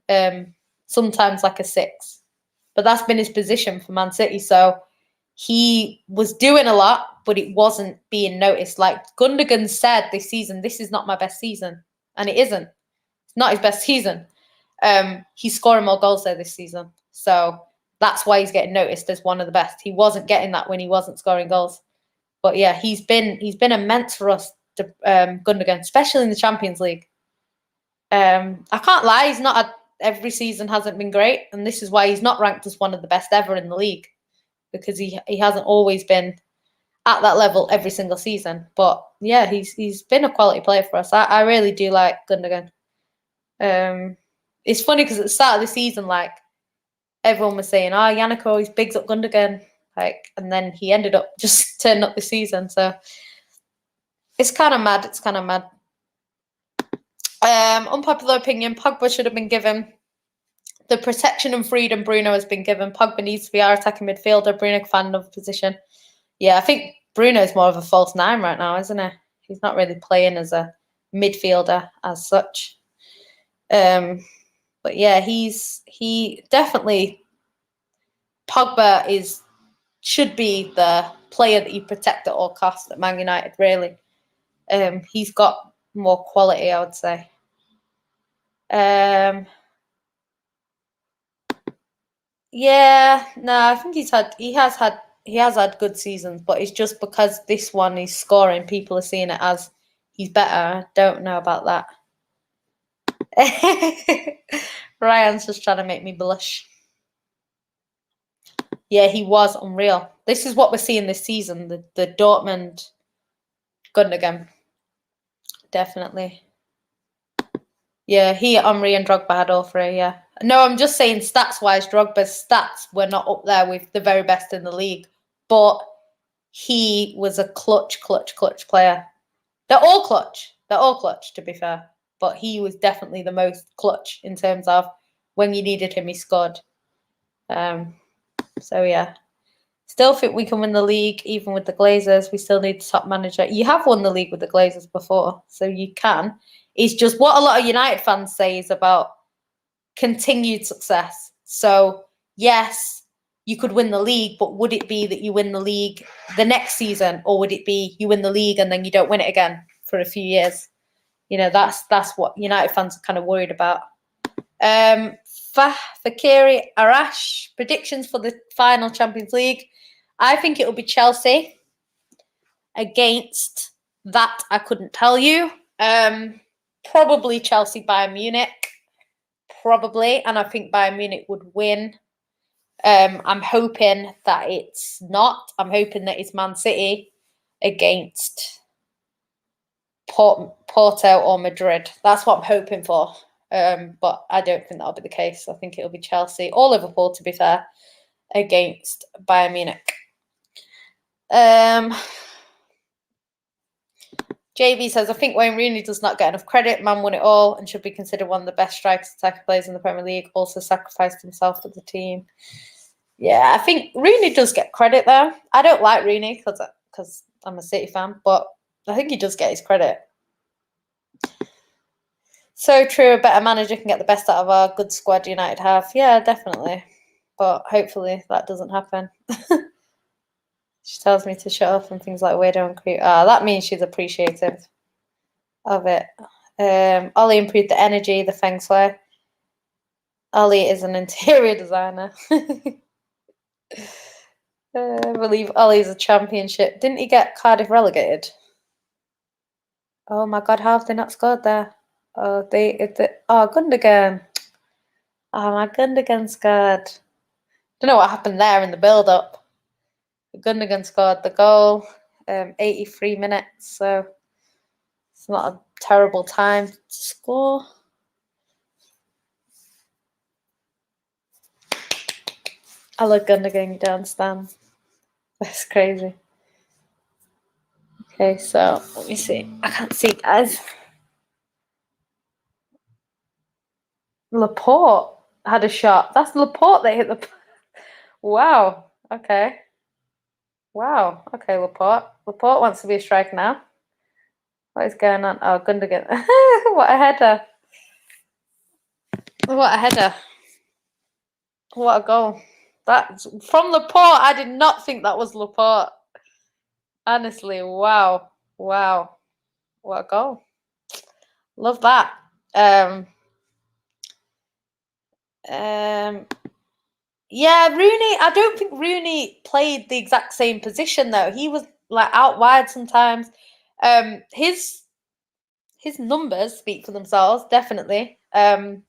sometimes like a 6. But that's been his position for Man City. So he was doing a lot, but it wasn't being noticed. Like Gundogan said this season, this is not my best season. And it isn't. It's not his best season. He's scoring more goals there this season. So that's why he's getting noticed as one of the best. He wasn't getting that when he wasn't scoring goals. But yeah, he's been immense for us, Gundogan, especially in the Champions League. I can't lie, he's not had, every season hasn't been great. And this is why he's not ranked as one of the best ever in the league. Because he hasn't always been at that level every single season. But yeah, he's been a quality player for us. I really do like Gundogan. It's funny because at the start of the season, like everyone was saying, "Oh, Yannick always bigs up Gundogan," like, and then he ended up just turning up this season. So it's kind of mad. Unpopular opinion: Pogba should have been given the protection and freedom Bruno has been given. Pogba needs to be our attacking midfielder. Bruno can find another position. Yeah, I think Bruno's more of a false nine right now, isn't he? He's not really playing as a midfielder as such. But yeah, he definitely, Pogba should be the player that you protect at all costs at Man United, really. He's got more quality, I would say. Yeah, no, I think he has had good seasons, but it's just because this one he's scoring, people are seeing it as he's better. I don't know about that. Ryan's just trying to make me blush. Yeah, he was unreal. This is what we're seeing this season, the Dortmund Gundogan. Definitely. Yeah, Henry and Drogba had all 3, yeah. No, I'm just saying stats-wise, Drogba's stats were not up there with the very best in the league. But he was a clutch player. They're all clutch, to be fair. But he was definitely the most clutch in terms of when you needed him, he scored. So, yeah. Still think we can win the league, even with the Glazers. We still need a top manager. You have won the league with the Glazers before, so you can. It's just what a lot of United fans say is about continued success. So yes, you could win the league, but would it be that you win the league the next season, or would it be you win the league and then you don't win it again for a few years? You know, that's what United fans are kind of worried about. Fakiri Arash, predictions for the final Champions League. I think it will be Chelsea against that. I couldn't tell you. Probably Chelsea Bayern Munich. Probably, and I think Bayern Munich would win. I'm hoping that it's not. I'm hoping that it's Man City against Porto or Madrid. That's what I'm hoping for. But I don't think that'll be the case. I think it'll be Chelsea or Liverpool, to be fair, against Bayern Munich. JB says, I think Wayne Rooney does not get enough credit. Man won it all and should be considered one of the best strikers attacker players in the Premier League. Also sacrificed himself for the team. Yeah, I think Rooney does get credit there. I don't like Rooney because I'm a City fan, but I think he does get his credit. So true, a better manager can get the best out of our good squad United have. Yeah, definitely. But hopefully that doesn't happen. She tells me to shut up and things like weirdo and creep. That means she's appreciative of it. Ollie improved the energy, the feng shui. Ollie is an interior designer. I believe Ollie's a championship. Didn't he get Cardiff relegated? Oh my God, how have they not scored there? Oh, Gundogan. Oh, my Gundogan scored. Don't know what happened there in the build-up. Gundogan scored the goal, 83 minutes, so it's not a terrible time to score. I love Gundogan down stand. That's crazy. Okay, so let me see. I can't see, guys. Laporte had a shot. That's Laporte that hit the... Wow, okay. Wow, okay, Laporte. Laporte wants to be a striker now. What is going on? Oh, Gundogan. What a header. What a header. What a goal. That's from Laporte. I did not think that was Laporte. Honestly, wow. Wow. What a goal. Love that. Yeah, Rooney, I don't think Rooney played the exact same position though. He was like out wide sometimes. His numbers speak for themselves, definitely. Like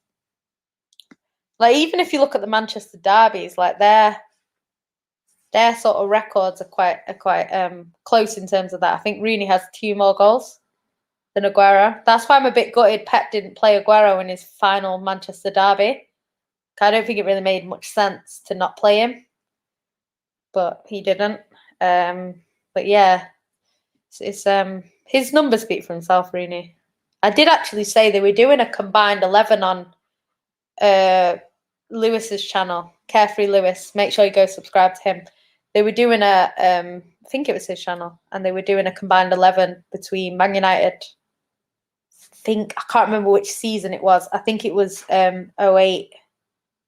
even if you look at the Manchester derbies, like their sort of records are quite close in terms of that. I think Rooney has 2 more goals than Aguero. That's why I'm a bit gutted Pep didn't play Aguero in his final Manchester derby. I don't think it really made much sense to not play him, but he didn't. But yeah, it's his numbers speak for himself, Rooney. I did actually say they were doing a combined 11 on Lewis's channel, Carefree Lewis. Make sure you go subscribe to him. They were doing I think it was his channel, and they were doing a combined 11 between Man United. I can't remember which season it was. I think it was 08,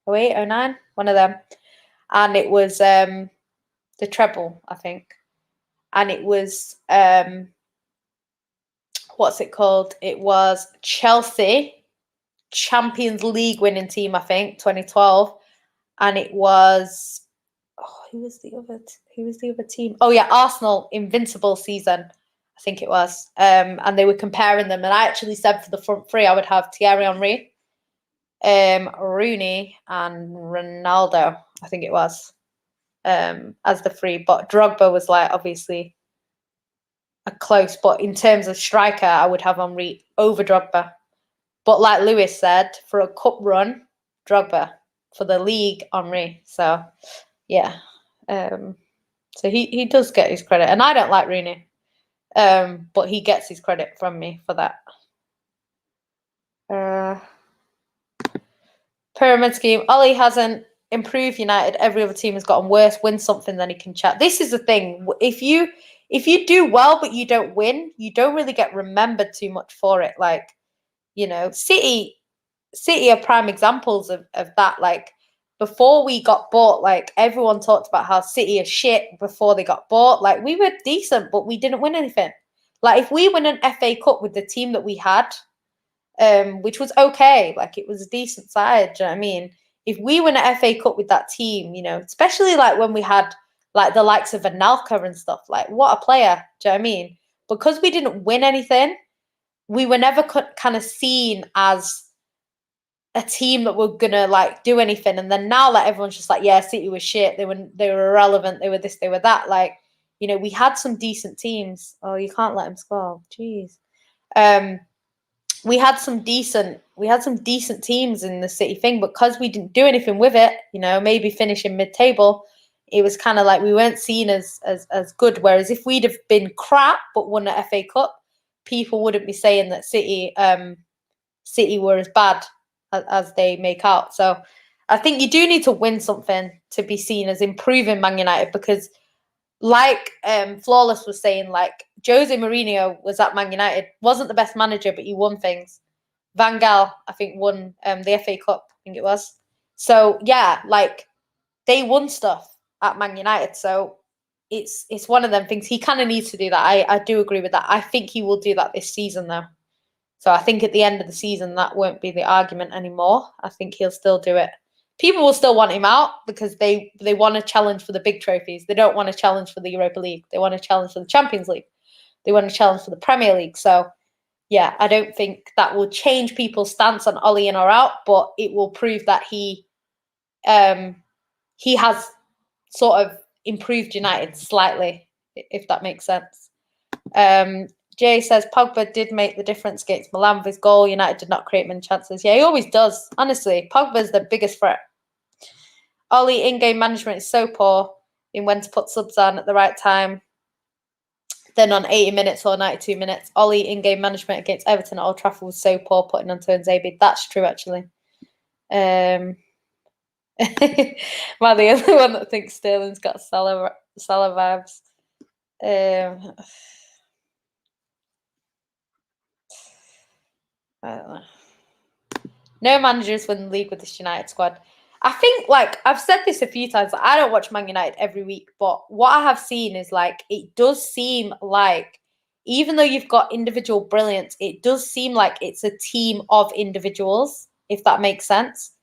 09, one of them. And it was the treble, I think. And it was what's it called? It was Chelsea, Champions League winning team, I think, 2012. And it was who was the other team? Oh yeah, Arsenal invincible season, I think it was. And they were comparing them, and I actually said for the front three I would have Thierry Henry, Rooney, and Ronaldo, I think it was, as the three. But Drogba was like obviously a close. But in terms of striker, I would have Henry over Drogba. But like Lewis said, for a cup run, Drogba. For the league, Henry. So yeah. So he does get his credit, and I don't like Rooney, but he gets his credit from me for that. Pyramid scheme. Ollie hasn't improved United. Every other team has gotten worse. Win something, then he can chat. This is the thing. If you do well but you don't win, you don't really get remembered too much for it. Like, you know, City are prime examples of that. Like, before we got bought, like everyone talked about how City are shit before they got bought. Like we were decent, but we didn't win anything. Like if we win an FA Cup with the team that we had, which was okay, like it was a decent side. Do you know what I mean? If we win an FA Cup with that team, you know, especially like when we had like the likes of Anelka and stuff, like what a player. Do you know what I mean? Because we didn't win anything, we were never kind of seen as a team that were gonna like do anything. And then now like everyone's just like, yeah, City was shit. They were irrelevant. They were this, they were that. Like, you know, we had some decent teams. Oh, you can't let him score. Jeez. We had some decent teams in the City thing, but because we didn't do anything with it, you know, maybe finishing mid-table, it was kind of like we weren't seen as good. Whereas if we'd have been crap but won the FA Cup, people wouldn't be saying that City were as bad as they make out. So I think you do need to win something to be seen as improving Man United, because like Flawless was saying, like Jose Mourinho was at Man United, wasn't the best manager, but he won things. Van Gaal, I think, won the FA Cup, I think it was. So yeah, like they won stuff at Man United. So it's one of them things. He kind of needs to do that. I do agree with that. I think he will do that this season though. So I think at the end of the season, that won't be the argument anymore. I think he'll still do it. People will still want him out because they want to challenge for the big trophies. They don't want to challenge for the Europa League. They want to challenge for the Champions League. They want to challenge for the Premier League. So, yeah, I don't think that will change people's stance on Ollie in or out, but it will prove that he has sort of improved United slightly, if that makes sense. Jay says Pogba did make the difference against Milan with his goal. United did not create many chances. Yeah, he always does. Honestly, Pogba's the biggest threat. Ollie, in-game management is so poor in when to put subs on at the right time. Then on 80 minutes or 92 minutes. Ollie, in-game management against Everton at Old Trafford was so poor putting on Tuanzebe. That's true, actually. Am I the only one that thinks Sterling's got Salah vibes? I don't know. No managers win the league with this United squad. I think, like, I've said this a few times, like, I don't watch Man United every week, but what I have seen is, like, it does seem like, even though you've got individual brilliance, it does seem like it's a team of individuals, if that makes sense.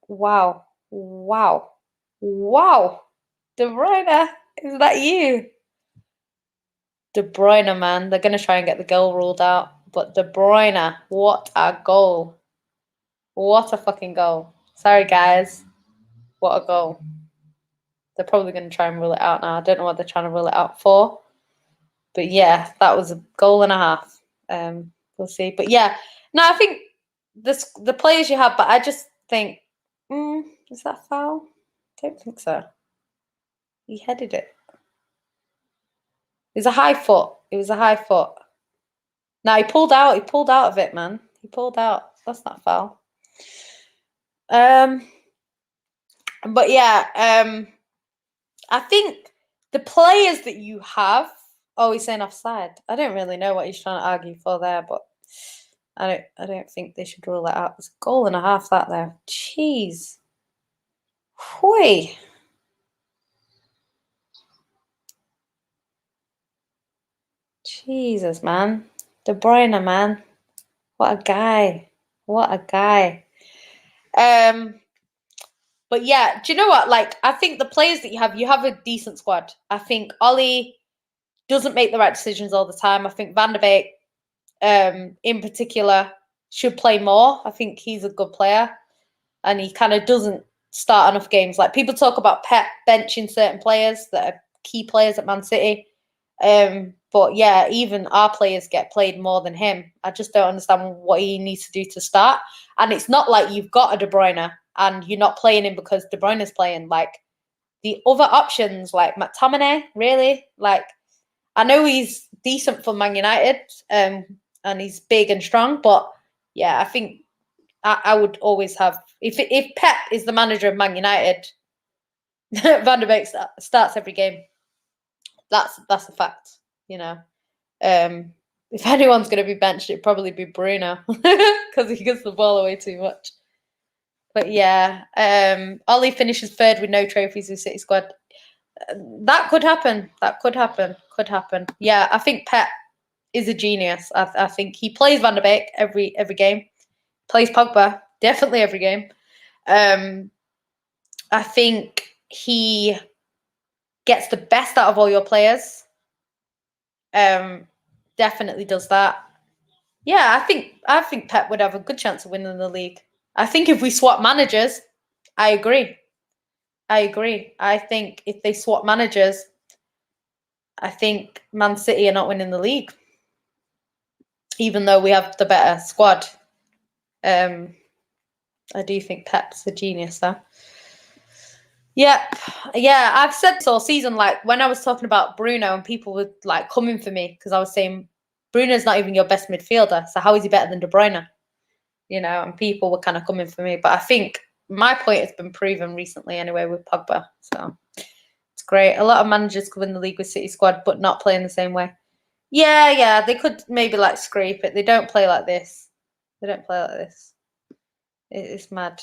Wow. De Bruyne, is that you? De Bruyne, man. They're going to try and get the goal ruled out. But De Bruyne, what a goal. What a fucking goal. Sorry, guys. What a goal. They're probably going to try and rule it out now. I don't know what they're trying to rule it out for. But yeah, that was a goal and a half. We'll see. But yeah, no, I think the players you have, but I just think, is that foul? I don't think so. He headed it. It was a high foot. No, he pulled out. He pulled out of it, man. He pulled out. That's not foul. But yeah, I think the players that you have. Oh, he's saying offside. I don't really know what he's trying to argue for there, but I don't think they should rule that out. It's a goal and a half that there. Jeez. Whoi. Jesus, man. De Bruyne, man. What a guy. But yeah, do you know what? Like, I think the players that you have a decent squad. I think Ollie doesn't make the right decisions all the time. I think Van der Beek, in particular, should play more. I think he's a good player, and he kind of doesn't start enough games. Like, people talk about Pep benching certain players that are key players at Man City. But yeah, even our players get played more than him. I just don't understand what he needs to do to start. And it's not like you've got a De Bruyne and you're not playing him because De Bruyne is playing. Like, the other options, like McTominay, really, like, I know he's decent for Man United, and he's big and strong, but yeah, I think I would always have, if Pep is the manager of Man United, Van der Beek starts every game. That's a fact, you know. If anyone's going to be benched, it'd probably be Bruno because he gives the ball away too much. But yeah, Ollie finishes third with no trophies with City squad. That could happen. That could happen. Could happen. Yeah, I think Pep is a genius. I think he plays Van der Beek every game. Plays Pogba definitely every game. I think he gets the best out of all your players. Definitely does that. Yeah, I think Pep would have a good chance of winning the league. I think if we swap managers, I agree. I think if they swap managers, I think Man City are not winning the league, even though we have the better squad. I do think Pep's a genius there. Yep. Yeah, I've said this all season, like when I was talking about Bruno and people were like coming for me because I was saying Bruno's not even your best midfielder, so how is he better than De Bruyne? You know, and people were kind of coming for me. But I think my point has been proven recently anyway with Pogba. So it's great. A lot of managers could win the league with City squad, but not play in the same way. Yeah, they could maybe like scrape it. They don't play like this. They don't play like this. It's mad.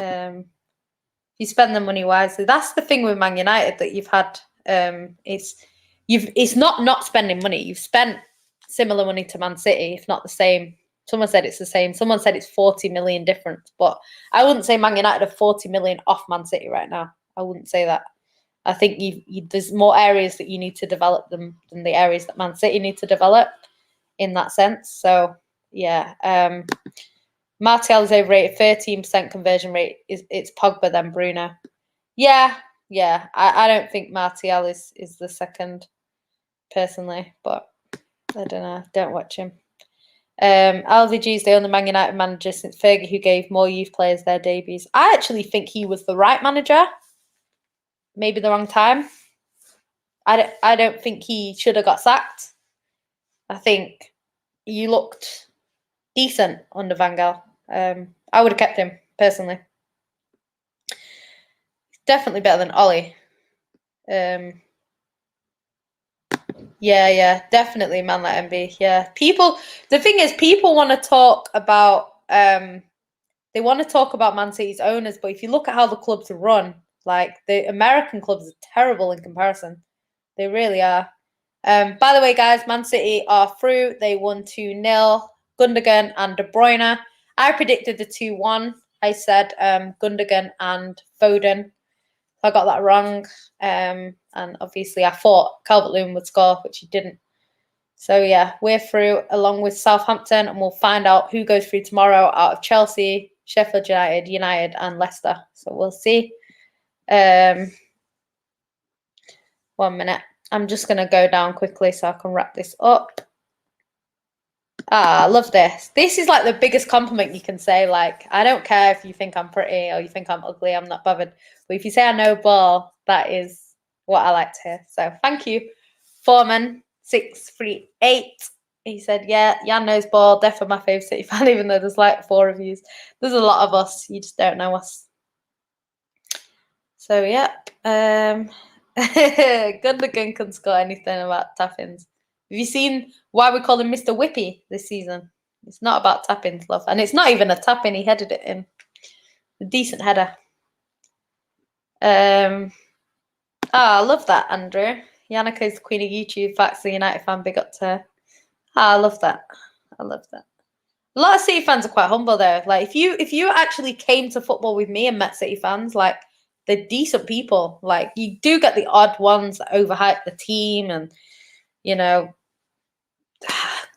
You spend the money wisely. That's the thing with Man United that you've had. It's not spending money. You've spent similar money to Man City, if not the same. Someone said it's the same. Someone said it's 40 million difference. But I wouldn't say Man United are 40 million off Man City right now. I wouldn't say that. I think there's more areas that you need to develop than the areas that Man City need to develop in that sense. So yeah. Martial is overrated, 13% conversion rate. It's Pogba then Bruno. Yeah. I don't think Martial is the second personally, but I don't know. Don't watch him. LVG is the only Man United manager since Fergie who gave more youth players their debuts. I actually think he was the right manager. Maybe the wrong time. I don't think he should have got sacked. I think you looked decent under Van Gaal. I would have kept him personally. Definitely better than Ollie. Yeah, definitely man like MB. Yeah, the thing is, people want to talk about they want to talk about Man City's owners, but if you look at how the clubs are run, like the American clubs are terrible in comparison. They really are. By the way, guys, Man City are through. They won 2-0. Gundogan and De Bruyne. I predicted the 2-1. I said Gundogan and Foden. I got that wrong. And obviously I thought Calvert-Lewin would score, which he didn't. So yeah, we're through along with Southampton, and we'll find out who goes through tomorrow out of Chelsea, Sheffield United, and Leicester. So we'll see. 1 minute. I'm just going to go down quickly so I can wrap this up. I love this. This is like the biggest compliment you can say. Like, I don't care if you think I'm pretty or you think I'm ugly. I'm not bothered. But if you say I know ball, that is what I like to hear. So thank you. Foreman 638. He said, yeah, Jan knows ball. Definitely my favourite City fan, even though there's like 4 reviews. There's a lot of us. You just don't know us. So yeah. Gundogan can score anything about tap-ins. Have you seen why we call him Mr. Whippy this season? It's not about tap-ins, love. And it's not even a tap-in. He headed it in. A decent header. I love that, Andrew. Yannicka is the queen of YouTube. Facts the United fan. Big up to her. I love that. A lot of City fans are quite humble though. Like if you actually came to football with me and met City fans, like they're decent people. Like you do get the odd ones that overhype the team and, you know,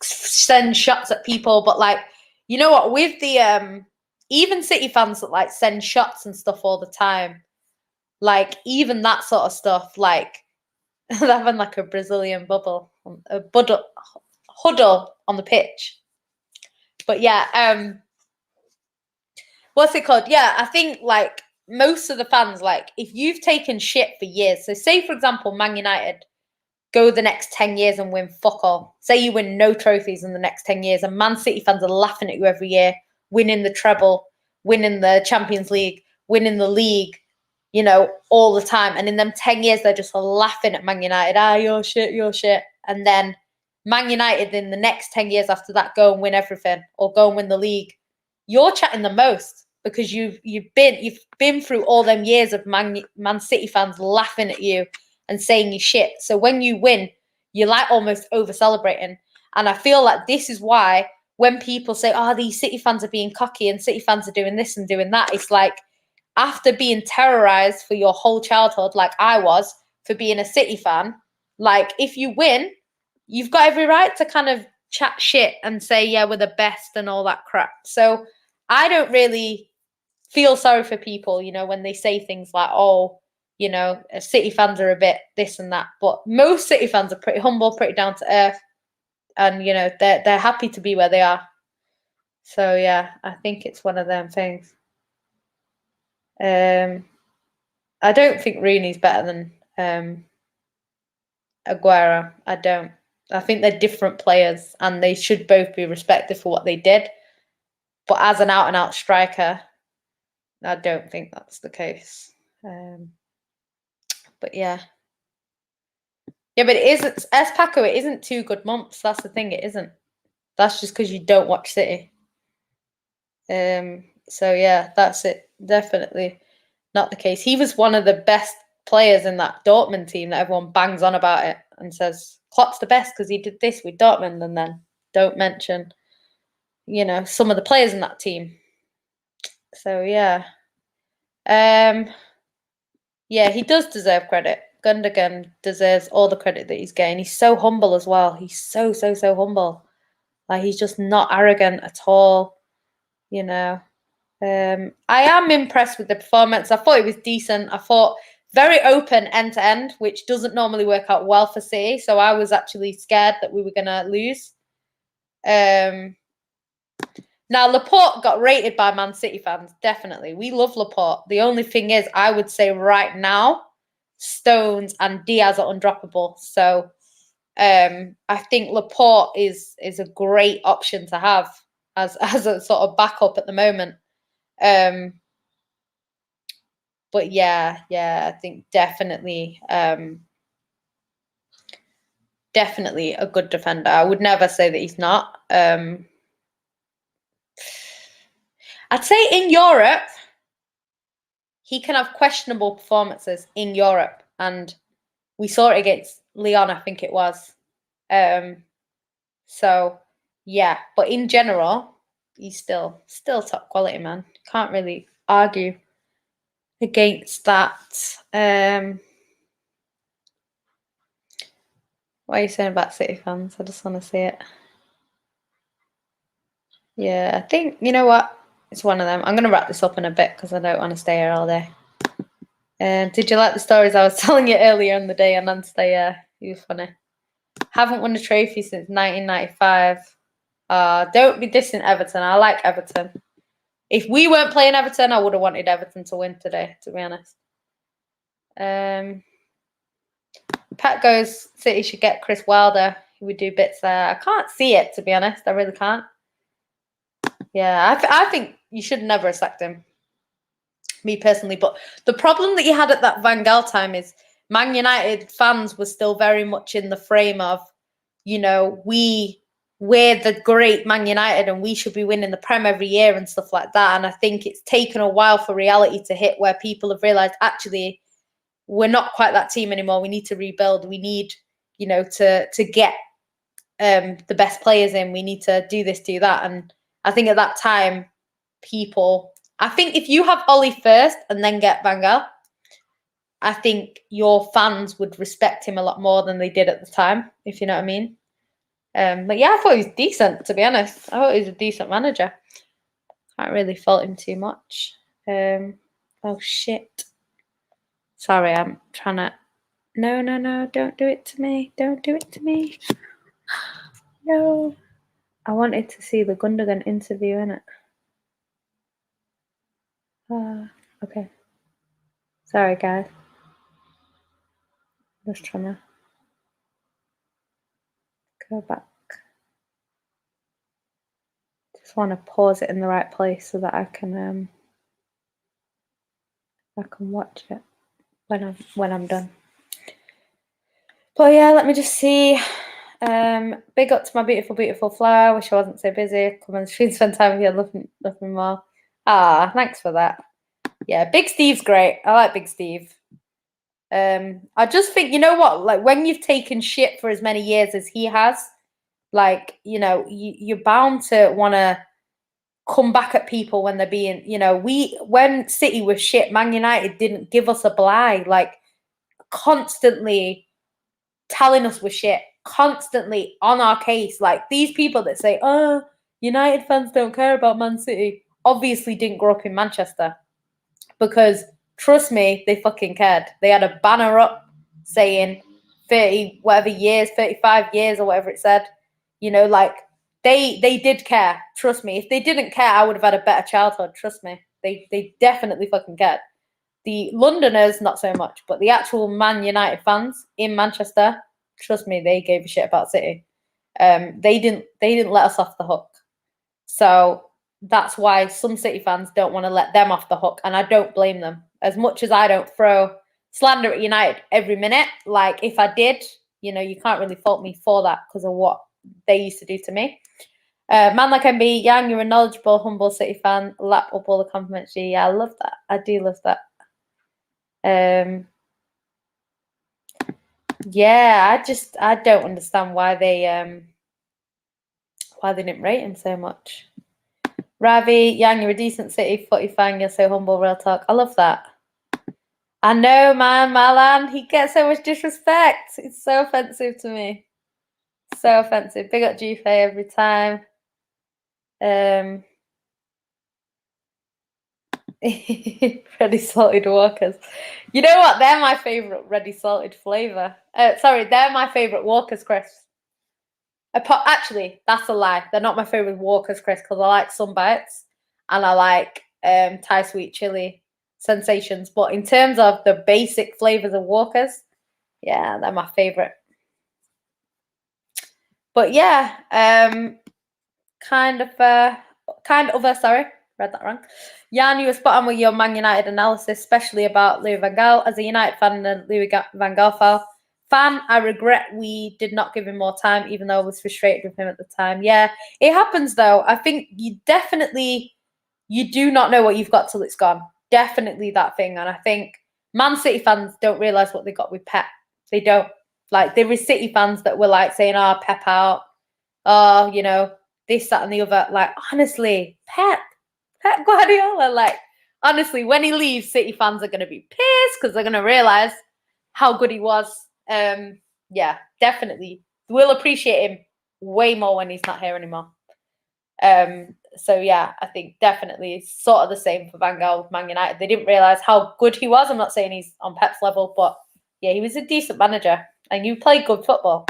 send shots at people. But like, you know what, with the even City fans that like send shots and stuff all the time, like even that sort of stuff, like they're having like a Brazilian huddle on the pitch. But yeah, what's it called? Yeah, I think like most of the fans, like if you've taken shit for years, so say for example, Man United go the next 10 years and win fuck all. Say you win no trophies in the next 10 years and Man City fans are laughing at you every year, winning the treble, winning the Champions League, winning the league, you know, all the time. And in them 10 years, they're just laughing at Man United. You're shit. And then Man United in the next 10 years after that go and win everything or go and win the league. You're chatting the most. because you've been through all them years of Man City fans laughing at you and saying you shit. So when you win, you're like almost over celebrating. And I feel like this is why when people say, oh, these City fans are being cocky and City fans are doing this and doing that, it's like after being terrorized for your whole childhood, like I was, for being a City fan, like if you win, you've got every right to kind of chat shit and say, yeah, we're the best and all that crap. So I don't really feel sorry for people, you know, when they say things like, oh, you know, City fans are a bit this and that. But most City fans are pretty humble, pretty down to earth. And, you know, they're happy to be where they are. So, yeah, I think it's one of them things. I don't think Rooney's better than Aguero. I don't. I think they're different players and they should both be respected for what they did. But as an out-and-out striker, I don't think that's the case. But yeah. Yeah, but it isn't, as Paco, it isn't 2 good months. That's the thing, it isn't. That's just because you don't watch City. So yeah, that's it. Definitely not the case. He was one of the best players in that Dortmund team that everyone bangs on about it and says Klopp's the best because he did this with Dortmund, and then don't mention, you know, some of the players in that team. So yeah. Yeah, he does deserve credit. Gundogan deserves all the credit that he's getting. He's so humble as well. He's so humble. Like he's just not arrogant at all. You know. I am impressed with the performance. I thought it was decent. I thought very open end to end, which doesn't normally work out well for City. So I was actually scared that we were gonna lose. Now Laporte got rated by Man City fans. Definitely, we love Laporte. The only thing is, I would say right now, Stones and Diaz are undroppable. So I think Laporte is a great option to have as a sort of backup at the moment. But yeah, I think definitely a good defender. I would never say that he's not. I'd say in Europe, he can have questionable performances in Europe, and we saw it against Lyon, I think it was. So yeah, but in general, he's still top quality, man. Can't really argue against that. What are you saying about City fans? I just want to see it. Yeah, I think, you know what? It's one of them. I'm going to wrap this up in a bit because I don't want to stay here all day. Did you like the stories I was telling you earlier in the day on Wednesday? Yeah, he was funny. Haven't won a trophy since 1995. Don't be dissing Everton. I like Everton. If we weren't playing Everton, I would have wanted Everton to win today, to be honest. Pat goes, City should get Chris Wilder. He would do bits there. I can't see it, to be honest. I really can't. Yeah, I think you should never have sacked him, me personally. But the problem that you had at that Van Gaal time is Man United fans were still very much in the frame of, you know, we're the great Man United and we should be winning the Prem every year and stuff like that. And I think it's taken a while for reality to hit where people have realised, actually, we're not quite that team anymore. We need to rebuild. We need, you know, to get the best players in. We need to do this, do that. And I think at that time, I think if you have Ollie first and then get Van Gaal, I think your fans would respect him a lot more than they did at the time, if you know what I mean. But yeah, I thought he was decent, to be honest. I thought he was a decent manager. Can't really fault him too much. Oh, shit. Sorry, I'm trying to... No, don't do it to me. Don't do it to me. No. I wanted to see the Gundogan interview, innit? Okay. Sorry, guys. Just trying to go back. Just want to pause it in the right place so that I can watch it when I'm done. But yeah, let me just see. Big up to my beautiful flower. Wish I wasn't so busy. Come on the street, spend time with you. Nothing more. Ah, thanks for that. Yeah, Big Steve's great. I like Big Steve. I just think, you know what? Like, when you've taken shit for as many years as he has, like, you know, you're bound to want to come back at people when they're being, you know, when City was shit, Man United didn't give us a bly, like, constantly telling us we're shit, constantly on our case. Like, these people that say, oh, United fans don't care about Man City, obviously didn't grow up in Manchester, because trust me, they fucking cared. They had a banner up saying 30 whatever years, 35 years or whatever it said. You know, like, they did care. Trust me. If they didn't care, I would have had a better childhood. Trust me. They definitely fucking cared. The Londoners, not so much, but the actual Man United fans in Manchester, trust me, they gave a shit about City. They didn't let us off the hook. So that's why some City fans don't want to let them off the hook, and I don't blame them. As much as I don't throw slander at United every minute, like, if I did, you know, you can't really fault me for that because of what they used to do to me. Man like MB, Yang, you're a knowledgeable, humble City fan. Lap up all the compliments. Yeah, I love that. I do love that. Yeah, I don't understand why they didn't rate him so much. Ravi, Yang, you're a decent City footy fan. You're so humble, real talk. I love that. I know, man, Malan. He gets so much disrespect. It's so offensive to me. So offensive. Big up Juve every time. Ready salted Walkers. You know what? They're my favourite ready salted flavour. Sorry, they're my favourite Walkers crisps. Actually, that's a lie. They're not my favourite Walkers crisps because I like Sunbites and I like Thai sweet chili sensations. But in terms of the basic flavours of Walkers, yeah, they're my favourite. But yeah, sorry, read that wrong. Jan, you were spot on with your Man United analysis, especially about Louis van Gaal. As a United fan and Louis van Gaal fan, I regret we did not give him more time, even though I was frustrated with him at the time. Yeah, it happens though. I think you do not know what you've got till it's gone. Definitely that thing. And I think Man City fans don't realise what they got with Pep. They don't. Like, there were City fans that were like saying, oh, Pep out. Oh, you know, this, that, and the other. Like, honestly, Pep Guardiola, like, honestly, when he leaves, City fans are going to be pissed because they're going to realise how good he was. Yeah, definitely. We'll appreciate him way more when he's not here anymore. So yeah, I think definitely it's sort of the same for Van Gaal with Man United. They didn't realise how good he was. I'm not saying he's on Pep's level, but yeah, he was a decent manager and you played good football.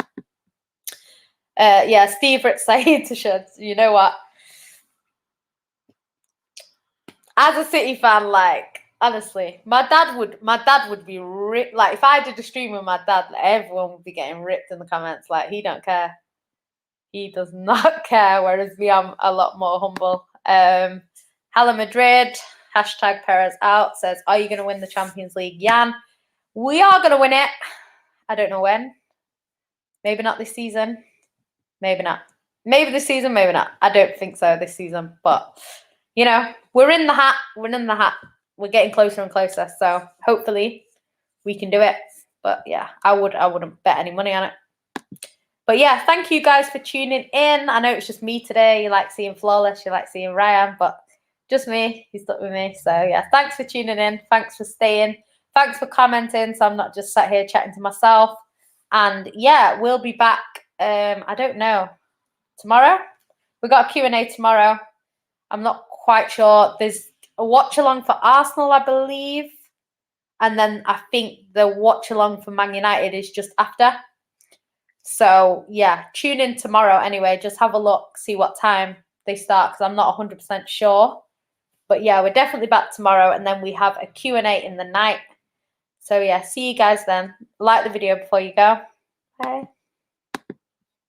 Yeah, Steve Ritz saying to Shuds, you know what? As a City fan, like, honestly, my dad would be ripped. Like, if I did a stream with my dad, like, everyone would be getting ripped in the comments. Like, he don't care. He does not care. Whereas me, I'm a lot more humble. Hala Madrid, hashtag Perez out, says, are you going to win the Champions League? Jan, we are going to win it. I don't know when. Maybe not this season. Maybe not. Maybe this season, maybe not. I don't think so this season. But, you know, we're in the hat. We're in the hat. We're getting closer and closer. So hopefully we can do it. But yeah, I wouldn't bet any money on it. But yeah, thank you guys for tuning in. I know it's just me today. You like seeing Flawless. You like seeing Ryan. But just me. He's stuck with me. So yeah, thanks for tuning in. Thanks for staying. Thanks for commenting. So I'm not just sat here chatting to myself. And yeah, we'll be back. I don't know. Tomorrow? We got a Q&A tomorrow. I'm not quite sure. There's a watch-along for Arsenal, I believe. And then I think the watch-along for Man United is just after. So, yeah, tune in tomorrow anyway. Just have a look, see what time they start, because I'm not 100% sure. But, yeah, we're definitely back tomorrow. And then we have a Q&A in the night. So, yeah, see you guys then. Like the video before you go. Bye.